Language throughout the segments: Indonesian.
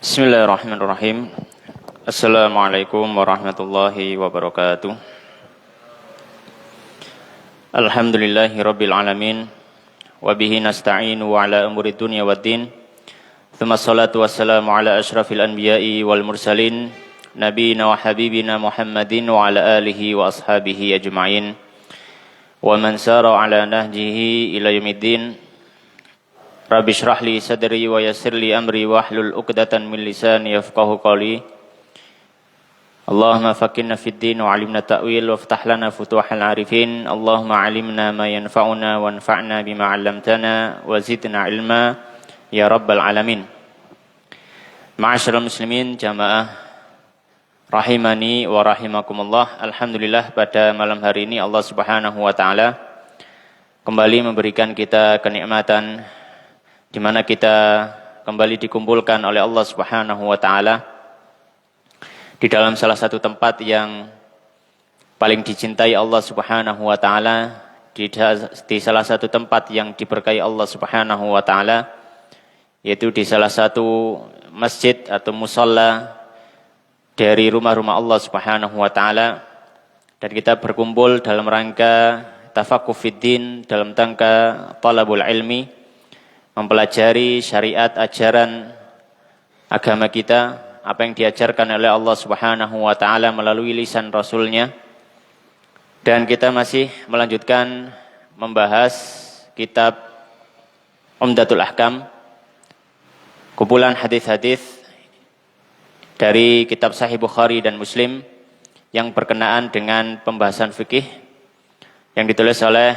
Bismillahirrahmanirrahim. Assalamualaikum warahmatullahi wabarakatuh. Alhamdulillahi rabbil alamin. Wabihi nasta'inu ala umuri dunya waddin. Thumma salatu wassalamu ala ashrafil anbiya'i wal mursalin. Nabiyina wa habibina Muhammadin wa ala alihi wa ashabihi ajma'in. Wa man sara ala nahjihi ila yaumiddin. Rabbi shrah li sadri wa yassir li amri wahlul 'uqdatan min lisani yafqahu qawli. Allahumma faqihna fid din wa 'allimna ta'wil waftah lana futuhal 'arifin. Allahumma 'allimna ma yanfa'una wanfa'na bima 'allamtana wa zidna ilma ya rabbal alamin. Ma'asyiral muslimin jamaah rahimani wa rahimakumullah. Alhamdulillah pada malam hari ini Allah Subhanahu wa taala kembali memberikan kita kenikmatan di mana kita kembali dikumpulkan oleh Allah Subhanahu wa taala di dalam salah satu tempat yang paling dicintai Allah Subhanahu wa taala, di salah satu tempat yang diberkahi Allah Subhanahu wa taala, yaitu di salah satu masjid atau musalla dari rumah-rumah Allah Subhanahu wa taala, dan kita berkumpul dalam rangka tafaqquh fiddin, dalam rangka talabul ilmi, mempelajari syariat ajaran agama kita, apa yang diajarkan oleh Allah Subhanahu wa taala melalui lisan Rasulnya. Dan kita masih melanjutkan membahas kitab Umdatul Ahkam, kumpulan hadis-hadis dari kitab Sahih Bukhari dan Muslim yang berkenaan dengan pembahasan fikih yang ditulis oleh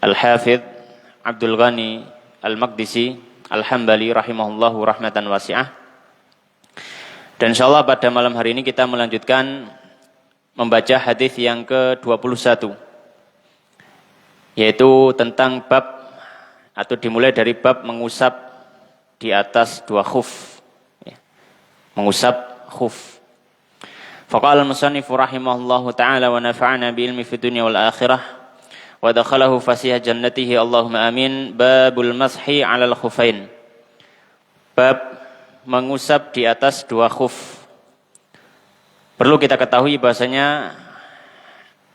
Al-Hafidh Abdul Ghani Al-Maqdisi Al-Hambali rahimahullahu rahmatan wasi'ah. Dan insyaallah pada malam hari ini kita melanjutkan membaca hadis yang ke-21, yaitu tentang bab, atau dimulai dari bab mengusap di atas dua khuf, mengusap khuf. Faqala al-musannifu rahimahullahu ta'ala wa nafa'ana bi ilmi fid dunya wal akhirah wa dakhalahu fasiha jannatihi Allahumma amin. Babul mashi 'alal khufain. Bab mengusap di atas dua khuf. Perlu kita ketahui bahasanya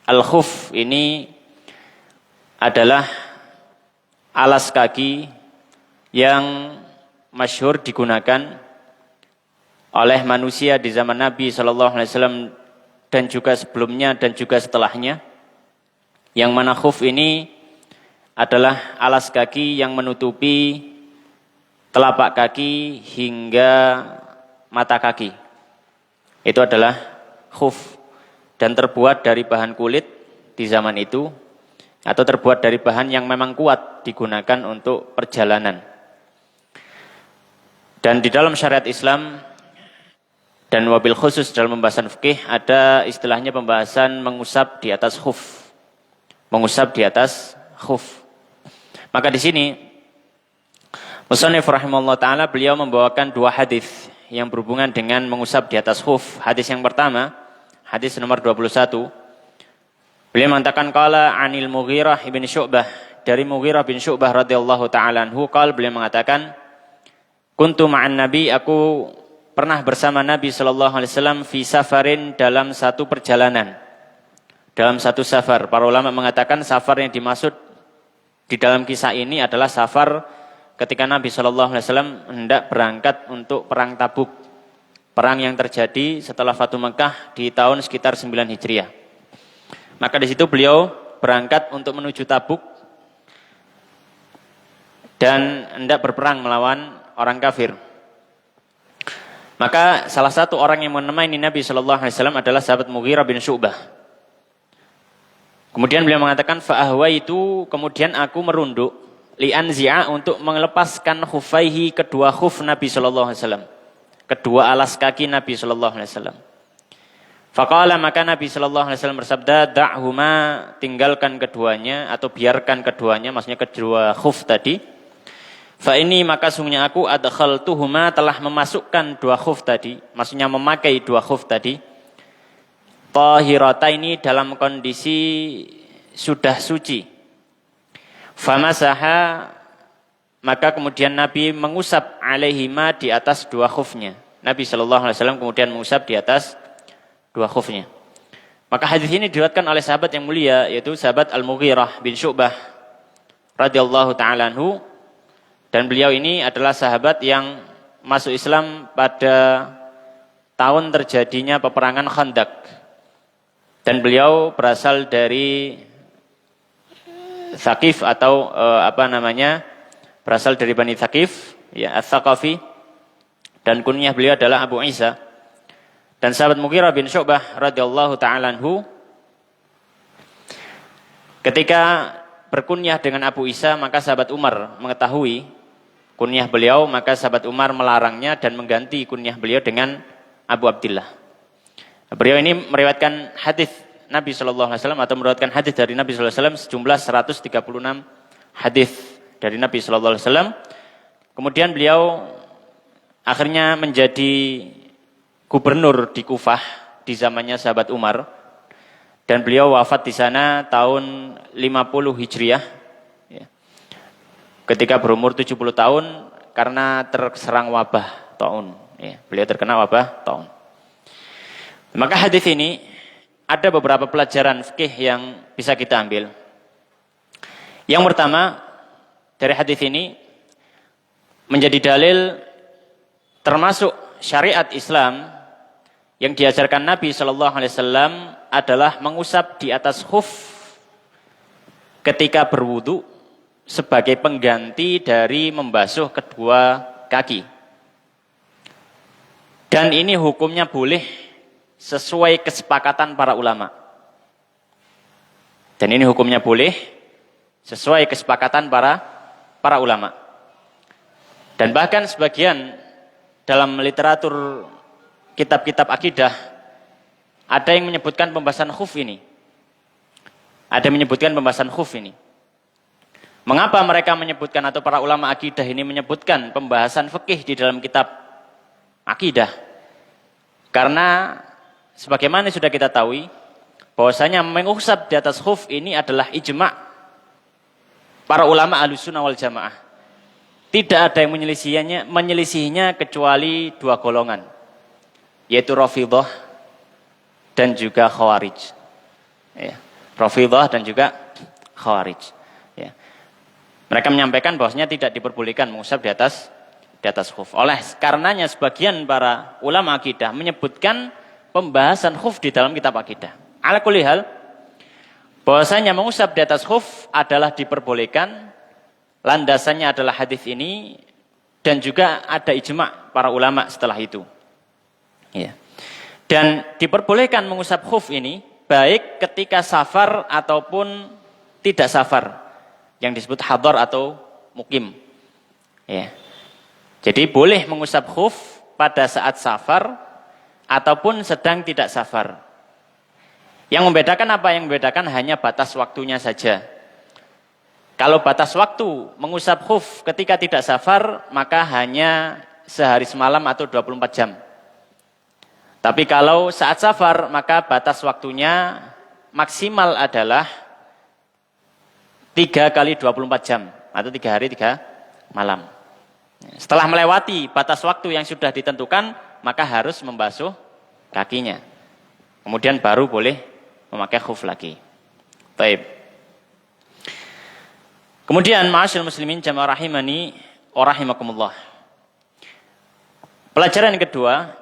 al-khuf ini adalah alas kaki yang masyhur digunakan oleh manusia di zaman Nabi sallallahu alaihi wasallam dan juga sebelumnya dan juga setelahnya. Yang mana khuf ini adalah alas kaki yang menutupi telapak kaki hingga mata kaki. Itu adalah khuf, dan terbuat dari bahan kulit di zaman itu, atau terbuat dari bahan yang memang kuat digunakan untuk perjalanan. Dan di dalam syariat Islam dan wabil khusus dalam pembahasan fikih ada istilahnya pembahasan mengusap di atas khuf. Mengusap di atas khuf. Maka di sini musannif rahimahullah taala beliau membawakan dua hadis yang berhubungan dengan mengusap di atas khuf. Hadis yang pertama, hadis nomor 21. Beliau mengatakan qala anil Mughirah bin Syu'bah, dari Mughirah bin Syu'bah radhiyallahu taala anhu, qala beliau mengatakan kuntu ma'an nabi, aku pernah bersama Nabi sallallahu alaihi wasallam fi safarin, dalam satu perjalanan. Dalam satu safar, para ulama mengatakan safar yang dimaksud di dalam kisah ini adalah safar ketika Nabi Shallallahu Alaihi Wasallam hendak berangkat untuk perang Tabuk, perang yang terjadi setelah Fatu Mekah di tahun sekitar 9 Hijriah. Maka di situ beliau berangkat untuk menuju Tabuk dan hendak berperang melawan orang kafir. Maka salah satu orang yang menemani Nabi Shallallahu Alaihi Wasallam adalah sahabat Mughirah bin Syu'bah. Kemudian beliau mengatakan fa'ahwa itu, kemudian aku merunduk li'anzi'a, untuk melepaskan khufaihi, kedua khuf Nabi sallallahu alaihi wasallam, kedua alas kaki Nabi sallallahu alaihi wasallam. Faqala, maka Nabi sallallahu alaihi wasallam bersabda, da'huma, tinggalkan keduanya atau biarkan keduanya, maksudnya kedua khuf tadi. Fa ini maka sungguhnya aku adkhaltuhuma telah memasukkan dua khuf tadi, maksudnya memakai dua khuf tadi, tahirataini dalam kondisi sudah suci. Famasaha maka kemudian Nabi mengusap alaihima di atas dua khufnya. Nabi SAW kemudian mengusap di atas dua khufnya. Maka hadis ini diriwayatkan oleh sahabat yang mulia, yaitu sahabat Al-Mughirah bin Syu'bah radhiyallahu ta'ala anhu. Dan beliau ini adalah sahabat yang masuk Islam pada tahun terjadinya peperangan Khandaq. Dan beliau berasal dari Thaqif atau berasal dari Bani Thaqif, ya, Ats-Tsaqafi. Dan kunyah beliau adalah Abu Isa. Dan sahabat Mughirah bin Syu'bah radhiyallahu ta'ala anhu ketika berkunyah dengan Abu Isa, maka sahabat Umar mengetahui kunyah beliau, maka sahabat Umar melarangnya dan mengganti kunyah beliau dengan Abu Abdillah. Beliau ini meriwayatkan hadis Nabi SAW atau meriwayatkan hadis dari Nabi SAW sejumlah 136 hadis dari Nabi SAW. Kemudian beliau akhirnya menjadi gubernur di Kufah di zamannya sahabat Umar, dan beliau wafat di sana tahun 50 Hijriah. Ketika berumur 70 tahun karena terserang wabah taun. Ya, beliau terkena wabah taun. Maka hadis ini ada beberapa pelajaran fikih yang bisa kita ambil. Yang pertama dari hadis ini menjadi dalil termasuk syariat Islam yang diajarkan Nabi SAW adalah mengusap di atas khuf ketika berwudu sebagai pengganti dari membasuh kedua kaki. Dan ini hukumnya boleh sesuai kesepakatan para ulama. Dan ini hukumnya boleh sesuai kesepakatan para ulama. Dan bahkan sebagian dalam literatur kitab-kitab akidah ada yang menyebutkan pembahasan khuf ini. Ada yang menyebutkan pembahasan khuf ini. Mengapa mereka menyebutkan atau para ulama akidah ini menyebutkan pembahasan fikih di dalam kitab akidah? Karena sebagaimana sudah kita tahu bahwasanya mengusap di atas khuf ini adalah ijma' para ulama Ahlussunnah wal Jamaah. Tidak ada yang menyelisihinya kecuali dua golongan, yaitu Rafidhah dan juga Khawarij. Ya, Rafidhah dan juga Khawarij. Ya. Mereka menyampaikan bahwasanya tidak diperbolehkan mengusap di atas khuf. Oleh karenanya sebagian para ulama akidah menyebutkan pembahasan khuf di dalam kitab akidah. Ala kulli hal, bahwasanya mengusap di atas khuf adalah diperbolehkan. Landasannya adalah hadis ini dan juga ada ijma' para ulama setelah itu. Ya. Dan diperbolehkan mengusap khuf ini baik ketika safar ataupun tidak safar, yang disebut hadar atau mukim. Ya. Jadi boleh mengusap khuf pada saat safar ataupun sedang tidak safar. Yang membedakan apa? Yang membedakan hanya batas waktunya saja. Kalau batas waktu mengusap khuf ketika tidak safar, maka hanya sehari semalam atau 24 jam. Tapi kalau saat safar, maka batas waktunya maksimal adalah 3 kali 24 jam atau 3 hari 3 malam. Setelah melewati batas waktu yang sudah ditentukan, maka harus membasuh kakinya. Kemudian baru boleh memakai khuf lagi. Taib. Kemudian ma'asyiral muslimin jamaah rahimani wa rahimakumullah. Pelajaran yang kedua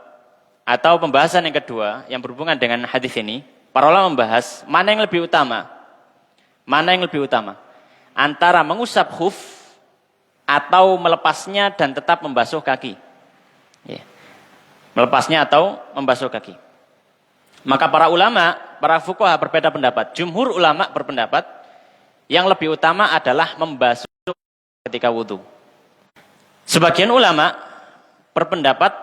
atau pembahasan yang kedua yang berhubungan dengan hadis ini, para ulama membahas mana yang lebih utama. Mana yang lebih utama? Antara mengusap khuf atau melepasnya dan tetap membasuh kaki. Ya. Melepasnya atau membasuh kaki. Maka para ulama, para fuqaha berbeda pendapat. Jumhur ulama berpendapat yang lebih utama adalah membasuh ketika wudu. Sebagian ulama berpendapat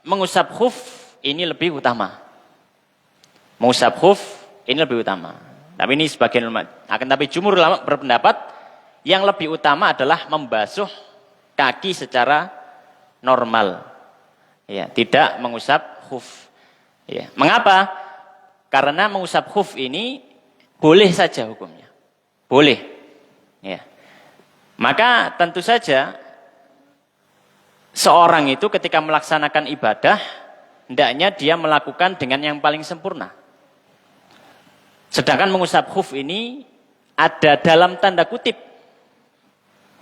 mengusap khuf ini lebih utama. Mengusap khuf ini lebih utama. Tapi ini sebagian ulama. Tapi jumhur ulama berpendapat yang lebih utama adalah membasuh kaki secara normal. Ya, tidak mengusap khuf. Ya. Mengapa? Karena mengusap khuf ini boleh saja hukumnya. Boleh. Ya. Maka tentu saja seorang itu ketika melaksanakan ibadah, hendaknya dia melakukan dengan yang paling sempurna. Sedangkan mengusap khuf ini ada dalam tanda kutip.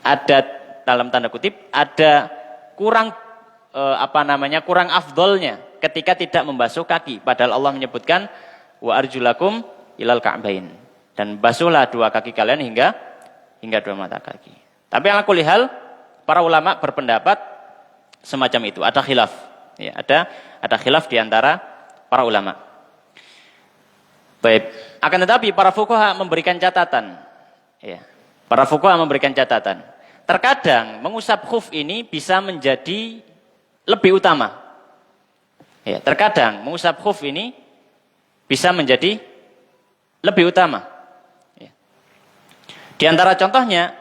Ada dalam tanda kutip, ada kurang kurang afdolnya ketika tidak membasuh kaki. Padahal Allah menyebutkan wa arjulakum ilal ka'bain. Dan basuhlah dua kaki kalian hingga dua mata kaki. Tapi ala kulli hal, para ulama berpendapat semacam itu. Ada khilaf. Ya, ada khilaf di antara para ulama. Baik. Akan tetapi para fuqaha memberikan catatan. Ya. Para fuqaha memberikan catatan. Terkadang mengusap khuf ini bisa menjadi lebih utama. Ya, terkadang mengusap khuf ini bisa menjadi lebih utama. Ya. Di antara contohnya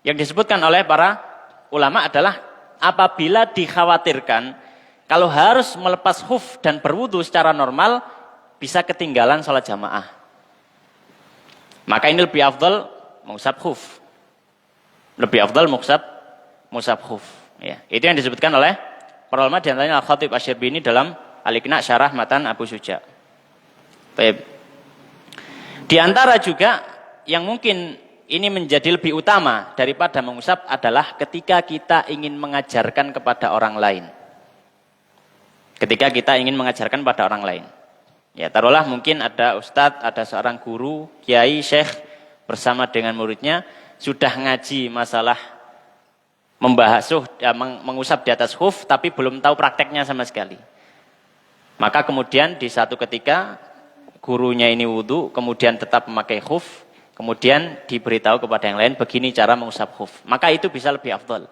yang disebutkan oleh para ulama adalah apabila dikhawatirkan kalau harus melepas khuf dan berwudu secara normal bisa ketinggalan sholat jamaah. Maka ini lebih afdal mengusap khuf. Lebih afdal mengusap khuf. Ya, itu yang disebutkan oleh para ulama, di antaranya Al-Khatib Asy-Syirbini dalam Al-Iqna' Syarah Matan Abu Syuja. Baik. Di antara juga yang mungkin ini menjadi lebih utama daripada mengusap adalah ketika kita ingin mengajarkan kepada orang lain. Ketika kita ingin mengajarkan pada orang lain. Ya, taruhlah mungkin ada ustadz, ada seorang guru, kiai, syekh bersama dengan muridnya sudah ngaji masalah mengusap di atas khuf tapi belum tahu prakteknya sama sekali. Maka kemudian di satu ketika gurunya ini wudu, kemudian tetap memakai khuf, kemudian diberitahu kepada yang lain begini cara mengusap khuf. Maka itu bisa lebih afdal.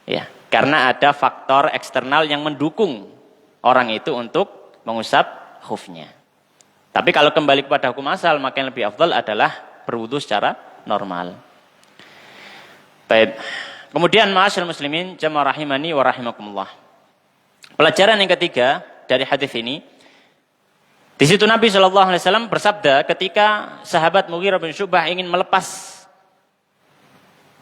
Ya, karena ada faktor eksternal yang mendukung orang itu untuk mengusap khufnya. Tapi kalau kembali kepada hukum asal, maka yang lebih afdal adalah berwudu secara normal. Baik. Kemudian ma'asyiral muslimin jamaah rahimani wa rahimakumullah. Pelajaran yang ketiga dari hadis ini, di situ Nabi SAW bersabda ketika sahabat Mughirah bin Syu'bah ingin melepas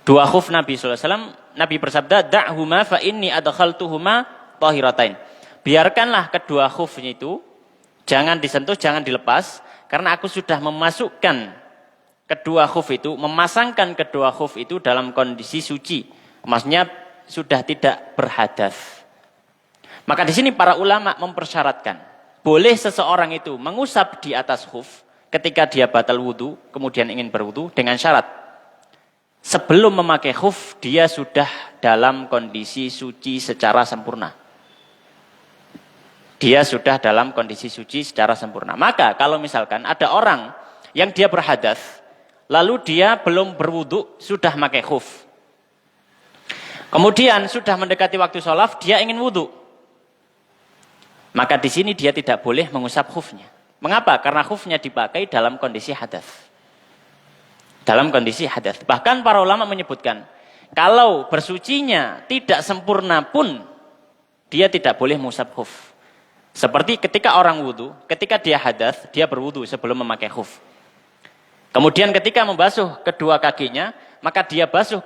dua khuf Nabi SAW, Nabi bersabda, "Da'huma fa inni adkhaltuhuma tahiratain." Biarkanlah kedua khufnya itu jangan disentuh, jangan dilepas, karena aku sudah memasukkan kedua khuf itu, memasangkan kedua khuf itu dalam kondisi suci. Maksudnya sudah tidak berhadas. Maka di sini para ulama mempersyaratkan, boleh seseorang itu mengusap di atas khuf ketika dia batal wudu, kemudian ingin berwudu dengan syarat. Sebelum memakai khuf, dia sudah dalam kondisi suci secara sempurna. Dia sudah dalam kondisi suci secara sempurna. Maka kalau misalkan ada orang yang dia berhadas, lalu dia belum berwudu, sudah memakai khuf. Kemudian sudah mendekati waktu sholat, dia ingin wudu. Maka di sini dia tidak boleh mengusap khufnya. Mengapa? Karena khufnya dipakai dalam kondisi hadas. Dalam kondisi hadas. Bahkan para ulama menyebutkan, kalau bersucinya tidak sempurna pun, dia tidak boleh mengusap khuf. Seperti ketika orang wudu, ketika dia hadas, dia berwudu sebelum memakai khuf. Kemudian ketika membasuh kedua kakinya, maka dia basuh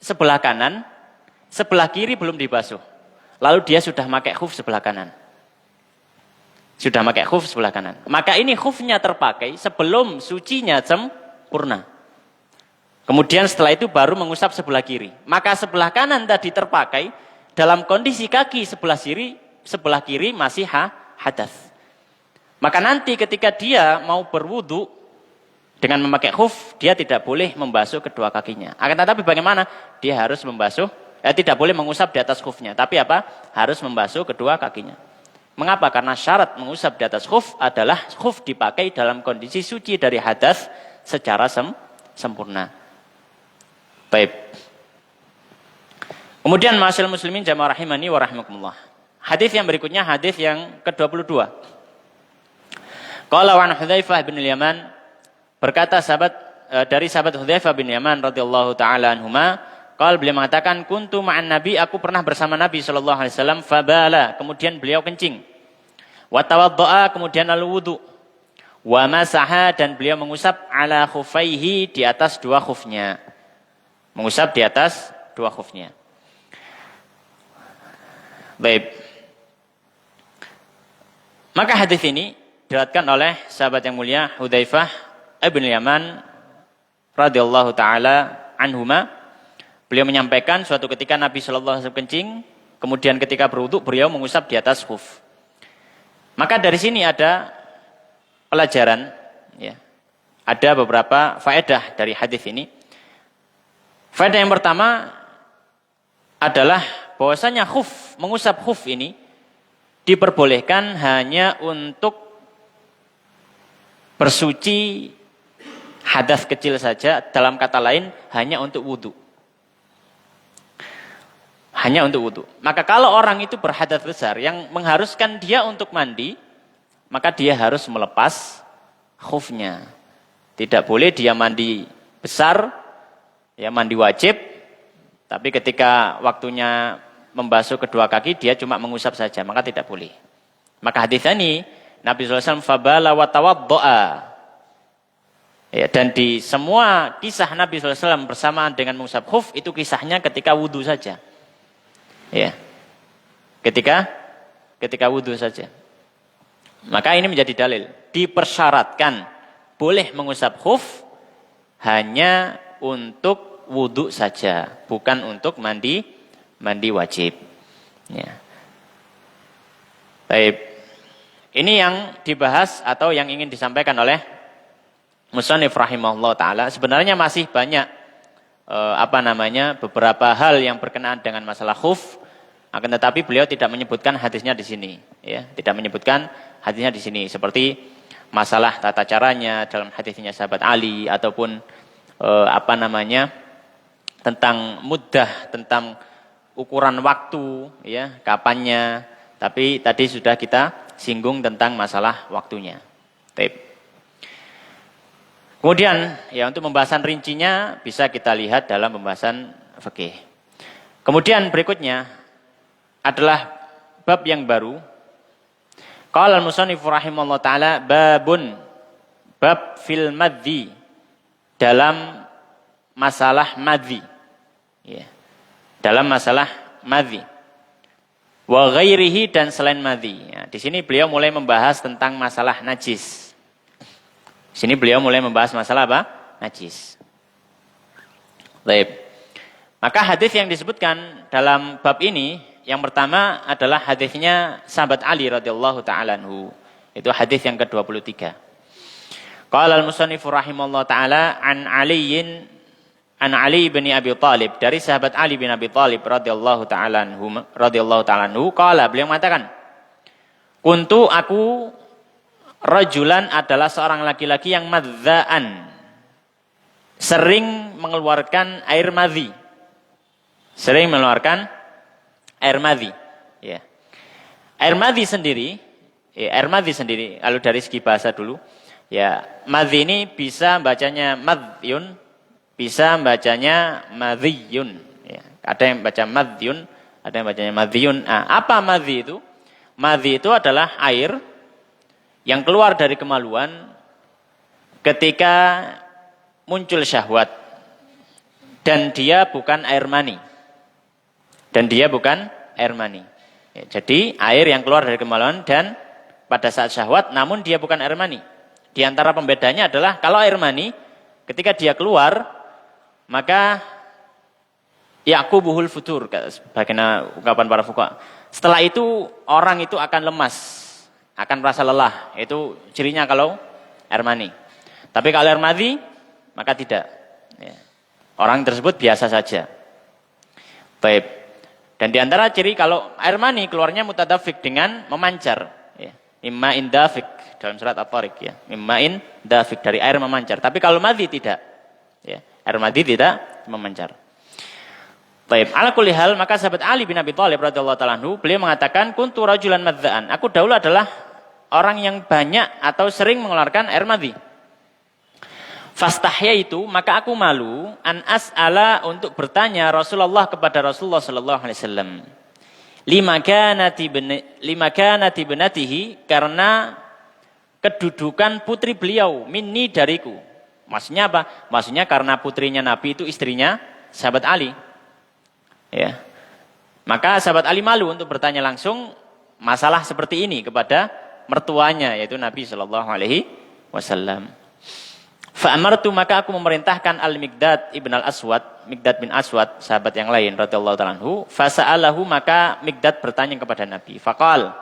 sebelah kanan, sebelah kiri belum dibasuh. Lalu dia sudah pakai khuf sebelah kanan. Sudah pakai khuf sebelah kanan. Maka ini khufnya terpakai sebelum sucinya sempurna. Kemudian setelah itu baru mengusap sebelah kiri. Maka sebelah kanan tadi terpakai dalam kondisi kaki sebelah kiri masih hadas. Maka nanti ketika dia mau berwudu dengan memakai khuf, dia tidak boleh membasuh kedua kakinya. Akan tetapi bagaimana? Dia harus membasuh, tidak boleh mengusap di atas khufnya. Tapi apa? Harus membasuh kedua kakinya. Mengapa? Karena syarat mengusap di atas khuf adalah khuf dipakai dalam kondisi suci dari hadas secara sempurna. Baik. Kemudian ma'asyiral muslimin jamaah rahimani wa rahimakumullah. Hadis yang berikutnya hadis yang ke-22. Qala wa an Hudzaifah bin Yaman, berkata dari sahabat Hudzaifah bin Yaman radhiyallahu taala anhuma, Qala beliau mengatakan kuntu ma'an Nabi, aku pernah bersama Nabi sallallahu alaihi wasallam, fabala, kemudian beliau kencing. Wa tawaddaa, kemudian lalu wudu. Wa masaha, dan beliau mengusap ala khufaihi, di atas dua khufnya. Mengusap di atas dua khufnya. Baik. Maka hadis ini diriwayatkan oleh sahabat yang mulia Hudzaifah bin Yaman radhiyallahu taala anhuma. Beliau menyampaikan suatu ketika Nabi sallallahu alaihi wasallam kencing, kemudian ketika berwudu beliau mengusap di atas khuf. Maka dari sini ada pelajaran, ya. Ada beberapa faedah dari hadis ini. Faedah yang pertama adalah bahwasanya khuf, mengusap khuf ini diperbolehkan hanya untuk bersuci hadas kecil saja, dalam kata lain hanya untuk wudu. Hanya untuk wudu. Maka kalau orang itu berhadas besar yang mengharuskan dia untuk mandi, maka dia harus melepas khufnya. Tidak boleh dia mandi besar, ya mandi wajib, tapi ketika waktunya membasuh kedua kaki dia cuma mengusap saja, maka tidak boleh. Maka hadis ini Nabi SAW fabala wa tawaddo'a. Ya, dan di semua kisah Nabi SAW bersamaan dengan mengusap khuf itu kisahnya ketika wudu saja. Ya, ketika wudu saja. Maka ini menjadi dalil. Dipersyaratkan boleh mengusap khuf hanya untuk wudu saja, bukan untuk mandi wajib. Ya. Baik. Ini yang dibahas atau yang ingin disampaikan oleh Musannif rahimahullah taala. Sebenarnya masih banyak beberapa hal yang berkenaan dengan masalah khuf. Akan tetapi beliau tidak menyebutkan hadisnya di sini, ya, tidak menyebutkan hadisnya di sini seperti masalah tata caranya dalam hadisnya sahabat Ali ataupun tentang muddah, tentang ukuran waktu, ya, kapannya. Tapi tadi sudah kita singgung tentang masalah waktunya. Baik. Kemudian ya untuk pembahasan rincinya bisa kita lihat dalam pembahasan fikih. Kemudian berikutnya adalah bab yang baru. Qala al-musannif rahimallahu taala babun, bab fil madhi, dalam masalah madhi. Ya. Dalam masalah madhi. Wa ghairihi, dan selain madhi. Ya, di sini beliau mulai membahas tentang masalah najis. Di sini beliau mulai membahas masalah apa? Najis. Baik. Maka hadis yang disebutkan dalam bab ini yang pertama adalah hadisnya sahabat Ali radhiyallahu taala anhu. Itu hadis yang ke-23. Qala al-musannif rahimallahu taala an Ali bin Abi Thalib, dari sahabat Ali bin Abi Thalib radhiyallahu taala anhu qala, beliau mengatakan, kuntu, aku, rajulan, adalah seorang laki-laki yang madzaan, sering mengeluarkan air madhi. Sering mengeluarkan air madhi. Ya. Air madhi sendiri, kalau dari segi bahasa dulu, ya, madhi ini bisa bacanya madhyun, bisa bacanya madhiyun. Ya. Ada yang baca madhyun, ada yang bacanya madhiyun. Nah, apa madhi itu? Madhi itu adalah air yang keluar dari kemaluan ketika muncul syahwat, dan dia bukan air mani. Ya, jadi air yang keluar dari kemaluan dan pada saat syahwat, namun dia bukan air mani. Di antara pembedanya adalah kalau air mani ketika dia keluar, maka yaqubuhul futur, bagaimana ungkapan para fuqaha. Setelah itu orang itu akan lemas, akan merasa lelah. Itu cirinya kalau air mani. Tapi kalau air madhi, maka tidak. Ya. Orang tersebut biasa saja. Baik. Dan di antara ciri kalau air mani keluarnya mutadafik, dengan memancar. Ya. Imma'in dafik dalam surat At-Tariq. Ya. Imma'in dafik, dari air memancar. Tapi kalau madhi tidak. Ya. Air madhi tidak memancar. Baik. Ala kulli hal, maka sahabat Ali bin Abi Thalib radhiyallahu ta'ala anhu, beliau mengatakan, kuntu rajulan madza'an. Aku dahulu adalah orang yang banyak atau sering mengeluarkan air madhi. Fastahya itu, maka aku malu an as'ala untuk bertanya Rasulullah kepada Rasulullah sallallahu alaihi wasallam. Lima kanati ibnatihi, karena kedudukan putri beliau minni dariku. Maksudnya apa? Maksudnya karena putrinya Nabi itu istrinya sahabat Ali. Ya. Maka sahabat Ali malu untuk bertanya langsung masalah seperti ini kepada mertuanya, yaitu Nabi sallallahu alaihi wasallam. Fa'amartu, maka aku memerintahkan Al-Miqdad ibn Al-Aswad, Miqdad bin Aswad, sahabat yang lain radhiyallahu ta'ala anhu, fasa'alahu, maka Miqdad bertanya kepada Nabi. Faqal,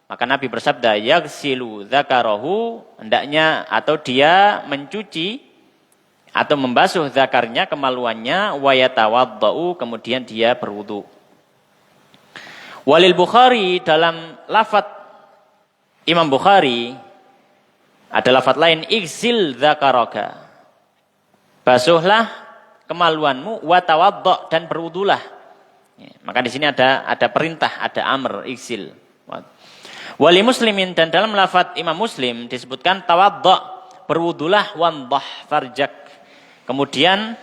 maka Nabi bersabda, yaghsilu dzakarahu, hendaknya atau dia mencuci atau membasuh zakarnya, kemaluannya, wa yatawaddau, kemudian dia berwudu. Walil Bukhari, dalam lafadz Imam Bukhari ada lafadz lain, igsil dzakaraka, basuhlah kemaluanmu, wa tawadda, dan berwudulah. Ya, maka di sini ada perintah, ada amr, igsil. Wali Muslimin, dan dalam lafadz Imam Muslim disebutkan tawadda, berwudulah, wandah farjak, kemudian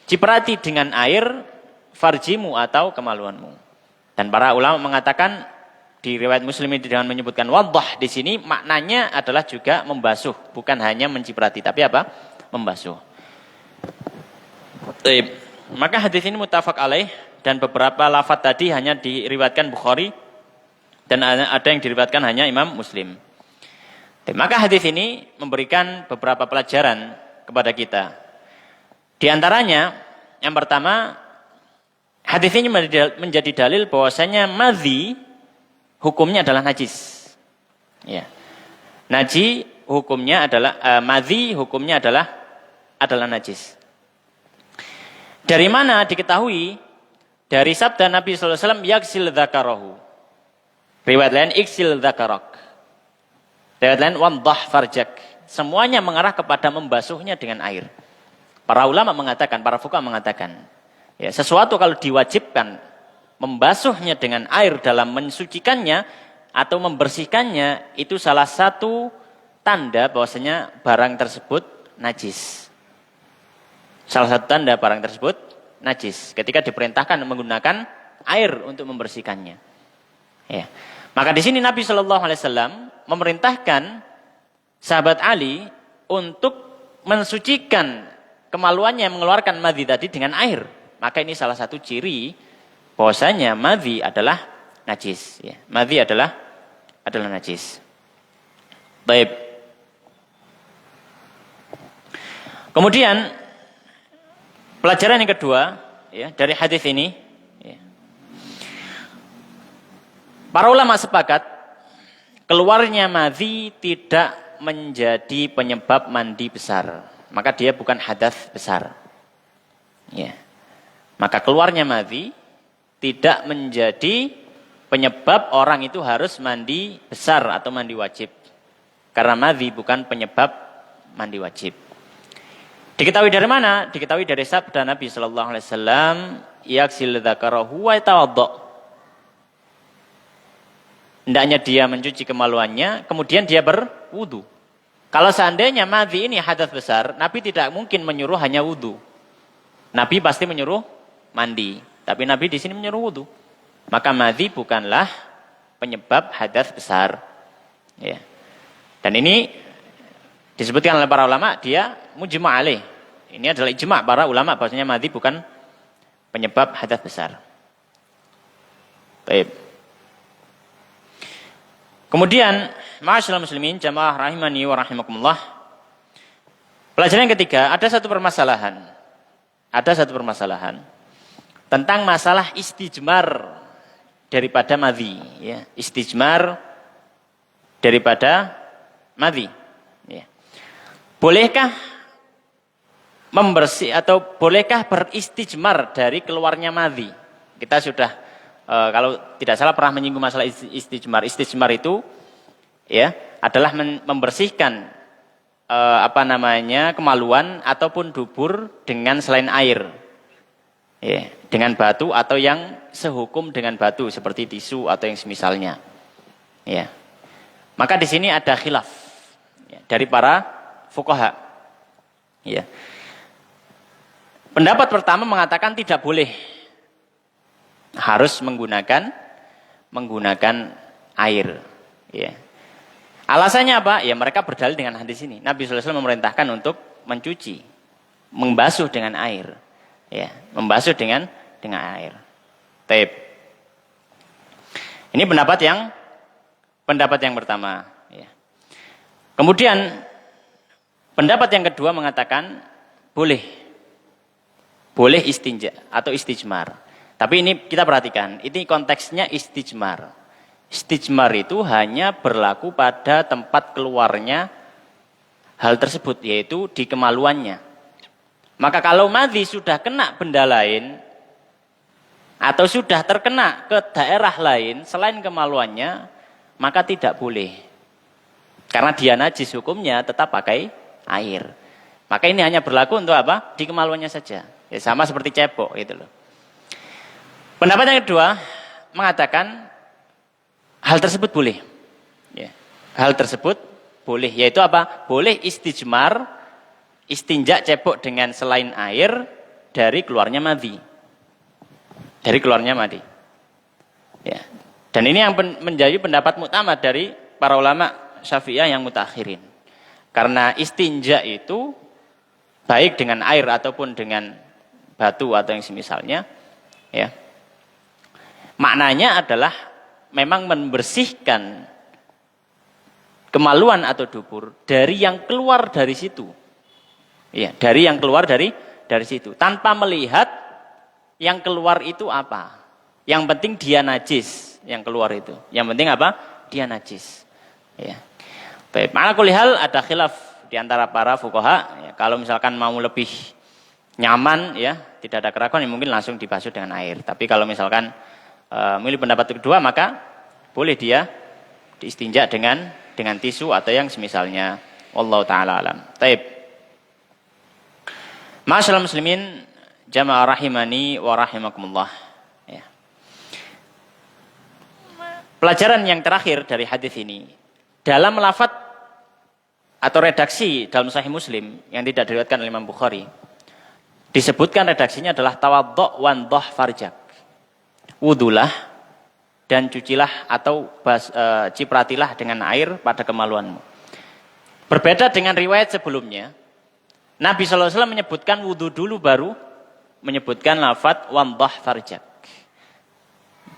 ciprati dengan air farjimu atau kemaluanmu. Dan para ulama mengatakan di riwayat Muslim ini dengan menyebutkan wadah di sini maknanya adalah juga membasuh, bukan hanya menciprati, tapi apa? Membasuh. Maka hadis ini muttafaq alaih, dan beberapa lafaz tadi hanya diriwayatkan Bukhari dan ada yang diriwayatkan hanya Imam Muslim. Maka hadis ini memberikan beberapa pelajaran kepada kita. Di antaranya yang pertama, hadis ini menjadi dalil bahwasanya madhi hukumnya adalah najis. Ya. Najis hukumnya adalah madhi hukumnya adalah najis. Dari mana diketahui? Dari sabda Nabi sallallahu alaihi wasallam, yaksil dzakarahu. Riwayat lain iksil dzakarak. Riwayat lain wandah farjak. Semuanya mengarah kepada membasuhnya dengan air. Para ulama mengatakan, para fuqaha mengatakan, ya, sesuatu kalau diwajibkan membasuhnya dengan air dalam mensucikannya atau membersihkannya, itu salah satu tanda bahwasanya barang tersebut najis. Salah satu tanda barang tersebut najis ketika diperintahkan menggunakan air untuk membersihkannya. Ya. Maka di sini Nabi Shallallahu Alaihi Wasallam memerintahkan sahabat Ali untuk mensucikan kemaluannya, mengeluarkan madhi tadi dengan air. Maka ini salah satu ciri bahwasanya madhi adalah najis. Ya. Madhi adalah najis. Baik. Kemudian pelajaran yang kedua, ya, dari hadis ini, ya. Para ulama sepakat keluarnya madhi tidak menjadi penyebab mandi besar, maka dia bukan hadas besar. Ya. Maka keluarnya madhi tidak menjadi penyebab orang itu harus mandi besar atau mandi wajib, karena madhi bukan penyebab mandi wajib. Diketahui dari mana? Diketahui dari sabda Nabi Sallallahu Alaihi Wasallam, yaksil dzakarahu wa tawaddo. Hendaknya dia mencuci kemaluannya, kemudian dia berwudu. Kalau seandainya madhi ini hadas besar, Nabi tidak mungkin menyuruh hanya wudu. Nabi pasti menyuruh mandi, tapi Nabi di sini menyuruh wudu. Maka madhi bukanlah penyebab hadas besar. Ya. Dan ini disebutkan oleh para ulama, dia mujma' alaih. Ini adalah ijma' para ulama bahwasanya madhi bukan penyebab hadas besar. Baik. Kemudian, ma'asyiral muslimin, jamaah rahimani wa rahimakumullah. Pelajaran yang ketiga, ada satu permasalahan. Tentang masalah istijmar daripada madhi, ya. Istijmar daripada madhi. Ya. Bolehkah membersih atau bolehkah beristijmar dari keluarnya madhi? Kita sudah kalau tidak salah pernah menyinggung masalah istijmar. Istijmar itu, ya, adalah membersihkan kemaluan ataupun dubur dengan selain air, ya, dengan batu atau yang sehukum dengan batu seperti tisu atau yang semisalnya. Ya. Maka di sini ada khilaf, ya, dari para fuqaha. Ya. Pendapat pertama mengatakan tidak boleh. Harus menggunakan air. Ya. Alasannya apa? Ya mereka berdalil dengan hadis ini. Nabi sallallahu alaihi wasallam memerintahkan untuk mencuci, membasuh dengan air. Ya, membasuh dengan air. Taib. Ini pendapat yang pertama. Ya. Kemudian pendapat yang kedua mengatakan boleh istinja atau istijmar. Tapi ini kita perhatikan, ini konteksnya istijmar. Istijmar itu hanya berlaku pada tempat keluarnya hal tersebut, yaitu di kemaluannya. Maka kalau madhi sudah kena benda lain, atau sudah terkena ke daerah lain selain kemaluannya, maka tidak boleh. Karena dia najis, hukumnya tetap pakai air. Maka ini hanya berlaku untuk apa? Di kemaluannya saja. Ya, sama seperti cebok gitu loh. Pendapat yang kedua mengatakan hal tersebut boleh. Ya. Hal tersebut boleh, yaitu apa? Boleh istijmar, istinja cebok dengan selain air dari keluarnya madhi. Dari keluarnya madhi. Ya. Dan ini yang menjadi pendapat muktamad dari para ulama Syafi'iyah yang mutakhirin. Karena istinja itu baik dengan air ataupun dengan batu atau yang semisalnya, ya. Maknanya adalah memang membersihkan kemaluan atau dubur dari yang keluar dari situ. Ya, dari yang keluar dari situ. Tanpa melihat yang keluar itu apa. Yang penting dia najis, yang keluar itu. Yang penting apa? Dia najis. Ya. Baik, maka kulihal ada khilaf di antara para fuqaha. Ya, kalau misalkan mau lebih nyaman, ya, tidak ada keraguan, ya mungkin langsung dibasuh dengan air. Tapi kalau misalkan milih pendapat kedua, maka boleh dia diistinja dengan tisu atau yang semisalnya. Wallahu taala alam. Taib. Ma'asyiral muslimin jamaah rahimani wa rahimakumullah. Ya. Pelajaran yang terakhir dari hadis ini, dalam lafaz atau redaksi dalam Sahih Muslim yang tidak diriwayatkan oleh Imam Bukhari, disebutkan redaksinya adalah tawaddo' wandhah farjak. Wudulah dan cucilah atau cipratilah dengan air pada kemaluanmu. Berbeda dengan riwayat sebelumnya, Nabi SAW menyebutkan wudu dulu baru menyebutkan lafaz wandhah farjak.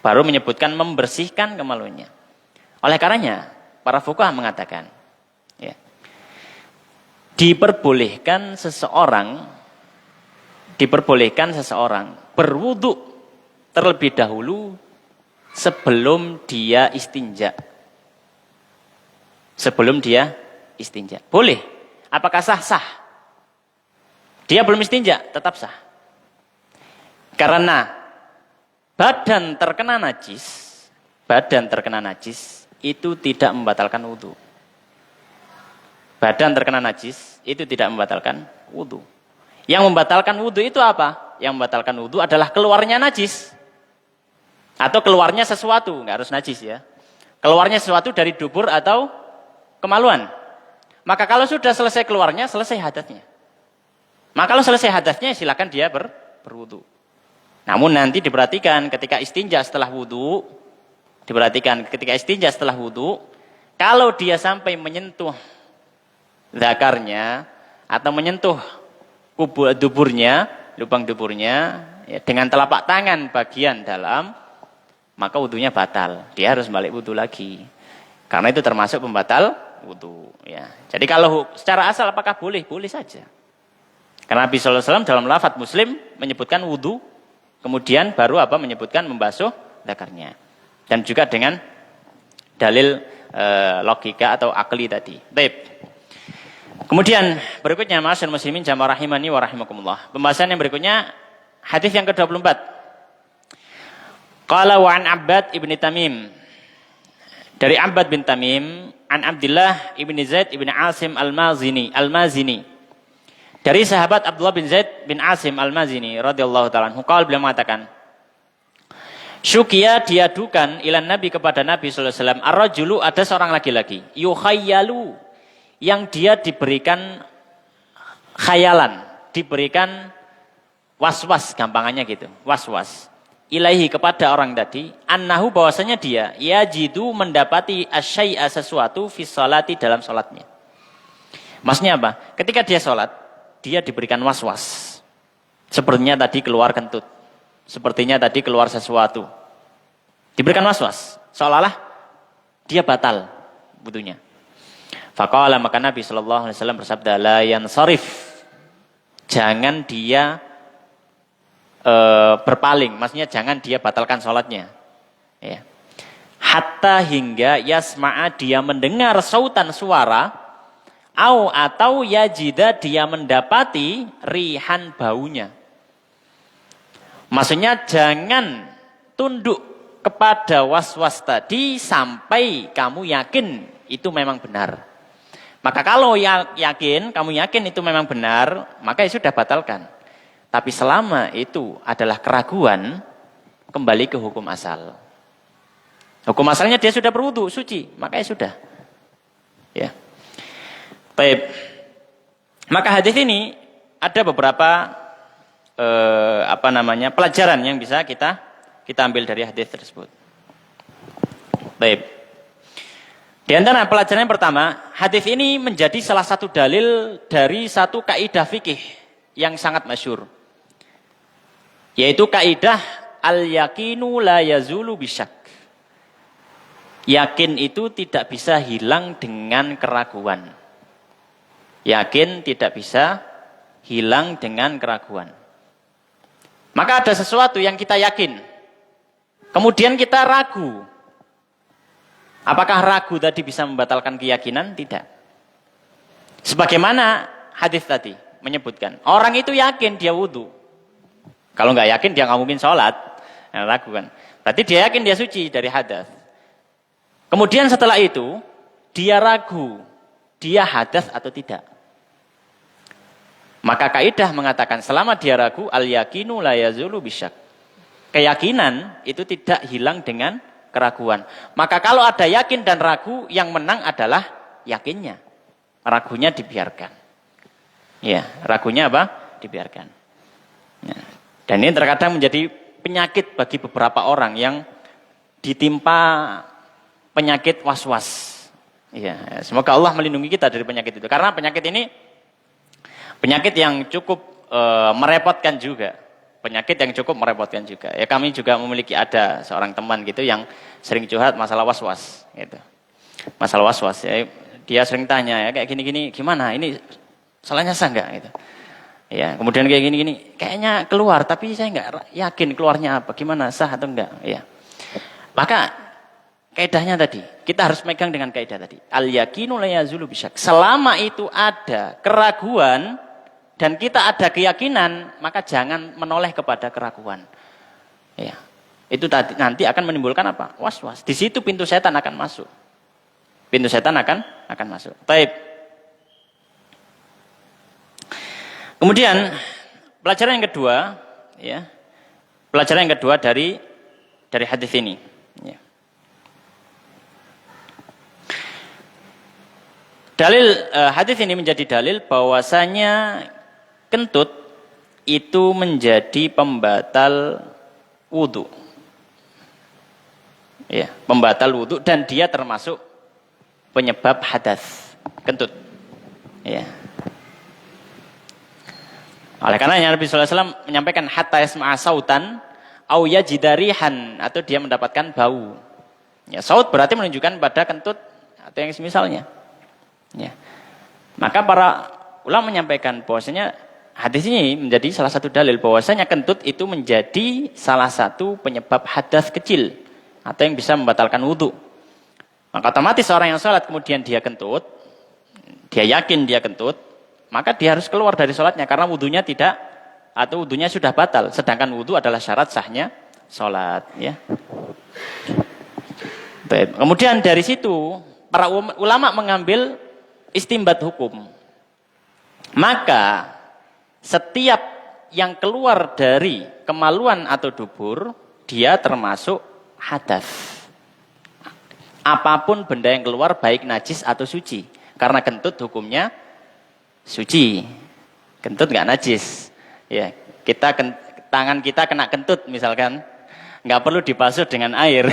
Baru menyebutkan membersihkan kemaluannya. Oleh karenanya, para fuqaha mengatakan, ya, diperbolehkan seseorang berwudu terlebih dahulu sebelum dia istinja. Sebelum dia istinja. Boleh. Apakah sah? Sah. Dia belum istinja, tetap sah. Karena badan terkena najis itu tidak membatalkan wudu. Badan terkena najis itu tidak membatalkan wudu. Yang membatalkan wudu itu apa? Yang membatalkan wudu adalah keluarnya najis. Atau keluarnya sesuatu, nggak harus najis ya. Keluarnya sesuatu dari dubur atau kemaluan. Maka kalau sudah selesai keluarnya, selesai hadatnya. Maka kalau selesai hadatnya, silakan dia berwudu. Namun nanti diperhatikan ketika istinja setelah wudu, kalau dia sampai menyentuh zakarnya atau menyentuh duburnya, lubang duburnya, ya, dengan telapak tangan bagian dalam, maka wudunya batal. Dia harus balik wudu lagi. Karena itu termasuk pembatal wudu. Ya. Jadi kalau secara asal apakah boleh? Boleh saja. Karena Nabi SAW dalam lafaz Muslim menyebutkan wudu, kemudian baru menyebutkan membasuh zakarnya. Dan juga dengan dalil logika atau akli tadi. Baik. Kemudian berikutnya, ma'asyiral muslimin jamaah rahimani wa rahimakumullah. Pembahasan yang berikutnya hadis yang ke-24. Qala wa an Abbad ibn Tamim. Dari Abbad bin Tamim, an Abdullah ibn Zaid ibn Asim al-Mazini. Dari sahabat Abdullah bin Zaid bin Asim al-Mazini radhiyallahu ta'ala anhu, beliau mengatakan, syukiya diadukan ilan Nabi kepada Nabi sallallahu alaihi wasallam, ar-rajulu, ada seorang laki-laki, yukhayyalu, yang dia diberikan khayalan, diberikan was-was, gampangannya gitu, was-was. Ilaihi kepada orang tadi, annahu bahwasanya dia yajidu mendapati asyai'a sesuatu fi sholati dalam sholatnya. Maksudnya apa? Ketika dia sholat, dia diberikan was-was. Sepertinya tadi keluar kentut. Sepertinya tadi keluar sesuatu. Diberikan was-was. Seolah-olah dia batal wudunya. Faqala, maka Nabi SAW bersabda, la yansarif. Jangan dia berpaling. Maksudnya jangan dia batalkan sholatnya. Ya. Hatta hingga yasma'a dia mendengar sautan suara. Atau yajida dia mendapati rihan baunya. Maksudnya jangan tunduk kepada was-was tadi sampai kamu yakin itu memang benar. Maka kalau yakin, kamu yakin itu memang benar, maka ya sudah batalkan. Tapi selama itu adalah keraguan, kembali ke hukum asal. Hukum asalnya dia sudah berwudu, suci, maka ya sudah. Ya. Baik. Maka hadis ini ada beberapa pelajaran yang bisa kita ambil dari hadis tersebut. Baik. Di antara pelajaran yang pertama, hadis ini menjadi salah satu dalil dari satu kaidah fikih yang sangat masyhur. Yaitu kaidah al-yaqinu la yazulu bisyak. Yakin itu tidak bisa hilang dengan keraguan. Yakin tidak bisa hilang dengan keraguan. Maka ada sesuatu yang kita yakin. Kemudian kita ragu. Apakah ragu tadi bisa membatalkan keyakinan? Tidak. Sebagaimana hadis tadi menyebutkan. Orang itu yakin dia wudu. Kalau nggak yakin dia nggak mungkin sholat. Ragu kan. Berarti dia yakin dia suci dari hadas. Kemudian setelah itu dia ragu. Dia hadas atau tidak. Maka kaidah mengatakan selama dia ragu, al-yaqinu la yazulu bisyak. Keyakinan itu tidak hilang dengan keraguan. Maka kalau ada yakin dan ragu, yang menang adalah yakinnya. Ragunya dibiarkan. Ya, ragunya apa? Dibiarkan. Ya. Dan ini terkadang menjadi penyakit bagi beberapa orang yang ditimpa penyakit was-was. Ya, semoga Allah melindungi kita dari penyakit itu. Karena penyakit ini penyakit yang cukup merepotkan juga. Penyakit yang cukup merepotkan juga. Ya, kami juga memiliki ada seorang teman gitu yang sering curhat masalah was-was gitu. Masalah was-was ya, dia sering tanya ya kayak gini-gini gimana? Ini salahnya sah enggak gitu. Ya, kemudian kayak gini-gini kayaknya keluar tapi saya enggak yakin keluarnya apa, gimana sah atau enggak, ya. Maka kaidahnya tadi, kita harus megang dengan kaidah tadi. Al-yaqinu la yazulu bisyak. Selama itu ada keraguan dan kita ada keyakinan, maka jangan menoleh kepada keraguan. Ya. Itu tadi nanti akan menimbulkan apa? Was-was. Di situ pintu setan akan masuk. Pintu setan akan masuk. Baik. Kemudian pelajaran yang kedua, ya. Pelajaran yang kedua dari hadis ini, ya. Dalil hadis ini menjadi dalil bahwasanya kentut itu menjadi pembatal wudu. Ya, pembatal wudu dan dia termasuk penyebab hadas, kentut. Ya. Oleh karenanya Nabi sallallahu alaihi wasallam menyampaikan hatta yasma'a sautan au yajidarihan, atau dia mendapatkan bau. Ya, saut berarti menunjukkan pada kentut atau yang semisalnya. Ya. Maka para ulama menyampaikan bahwasanya hadis ini menjadi salah satu dalil bahwasanya kentut itu menjadi salah satu penyebab hadas kecil atau yang bisa membatalkan wudu. Maka otomatis orang yang sholat kemudian dia kentut, dia yakin dia kentut, maka dia harus keluar dari sholatnya karena wudunya tidak, atau wudunya sudah batal. Sedangkan wudu adalah syarat sahnya sholat. Ya. Baik. Kemudian dari situ para ulama mengambil istimbat hukum. Maka setiap yang keluar dari kemaluan atau dubur, dia termasuk hadas. Apapun benda yang keluar baik najis atau suci. Karena kentut hukumnya suci. Kentut nggak najis. Ya, tangan kita kena kentut misalkan, nggak perlu dibasuh dengan air,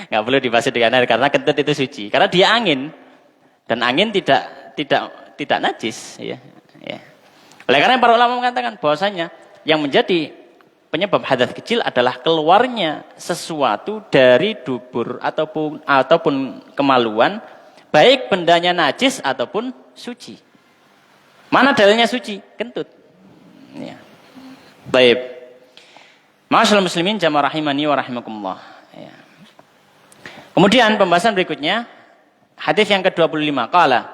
nggak perlu dibasuh dengan air karena kentut itu suci. Karena dia angin dan angin tidak najis. Ya. Ya. Oleh karena para ulama mengatakan bahwasanya yang menjadi penyebab hadas kecil adalah keluarnya sesuatu dari dubur ataupun kemaluan, baik bendanya najis ataupun suci. Mana dalilnya suci? Kentut. Ya. Baik. Ma'asyiral muslimin jamaah rahimani wa rahimakumullah. Ya. Kemudian pembahasan berikutnya hadis yang ke-25 qala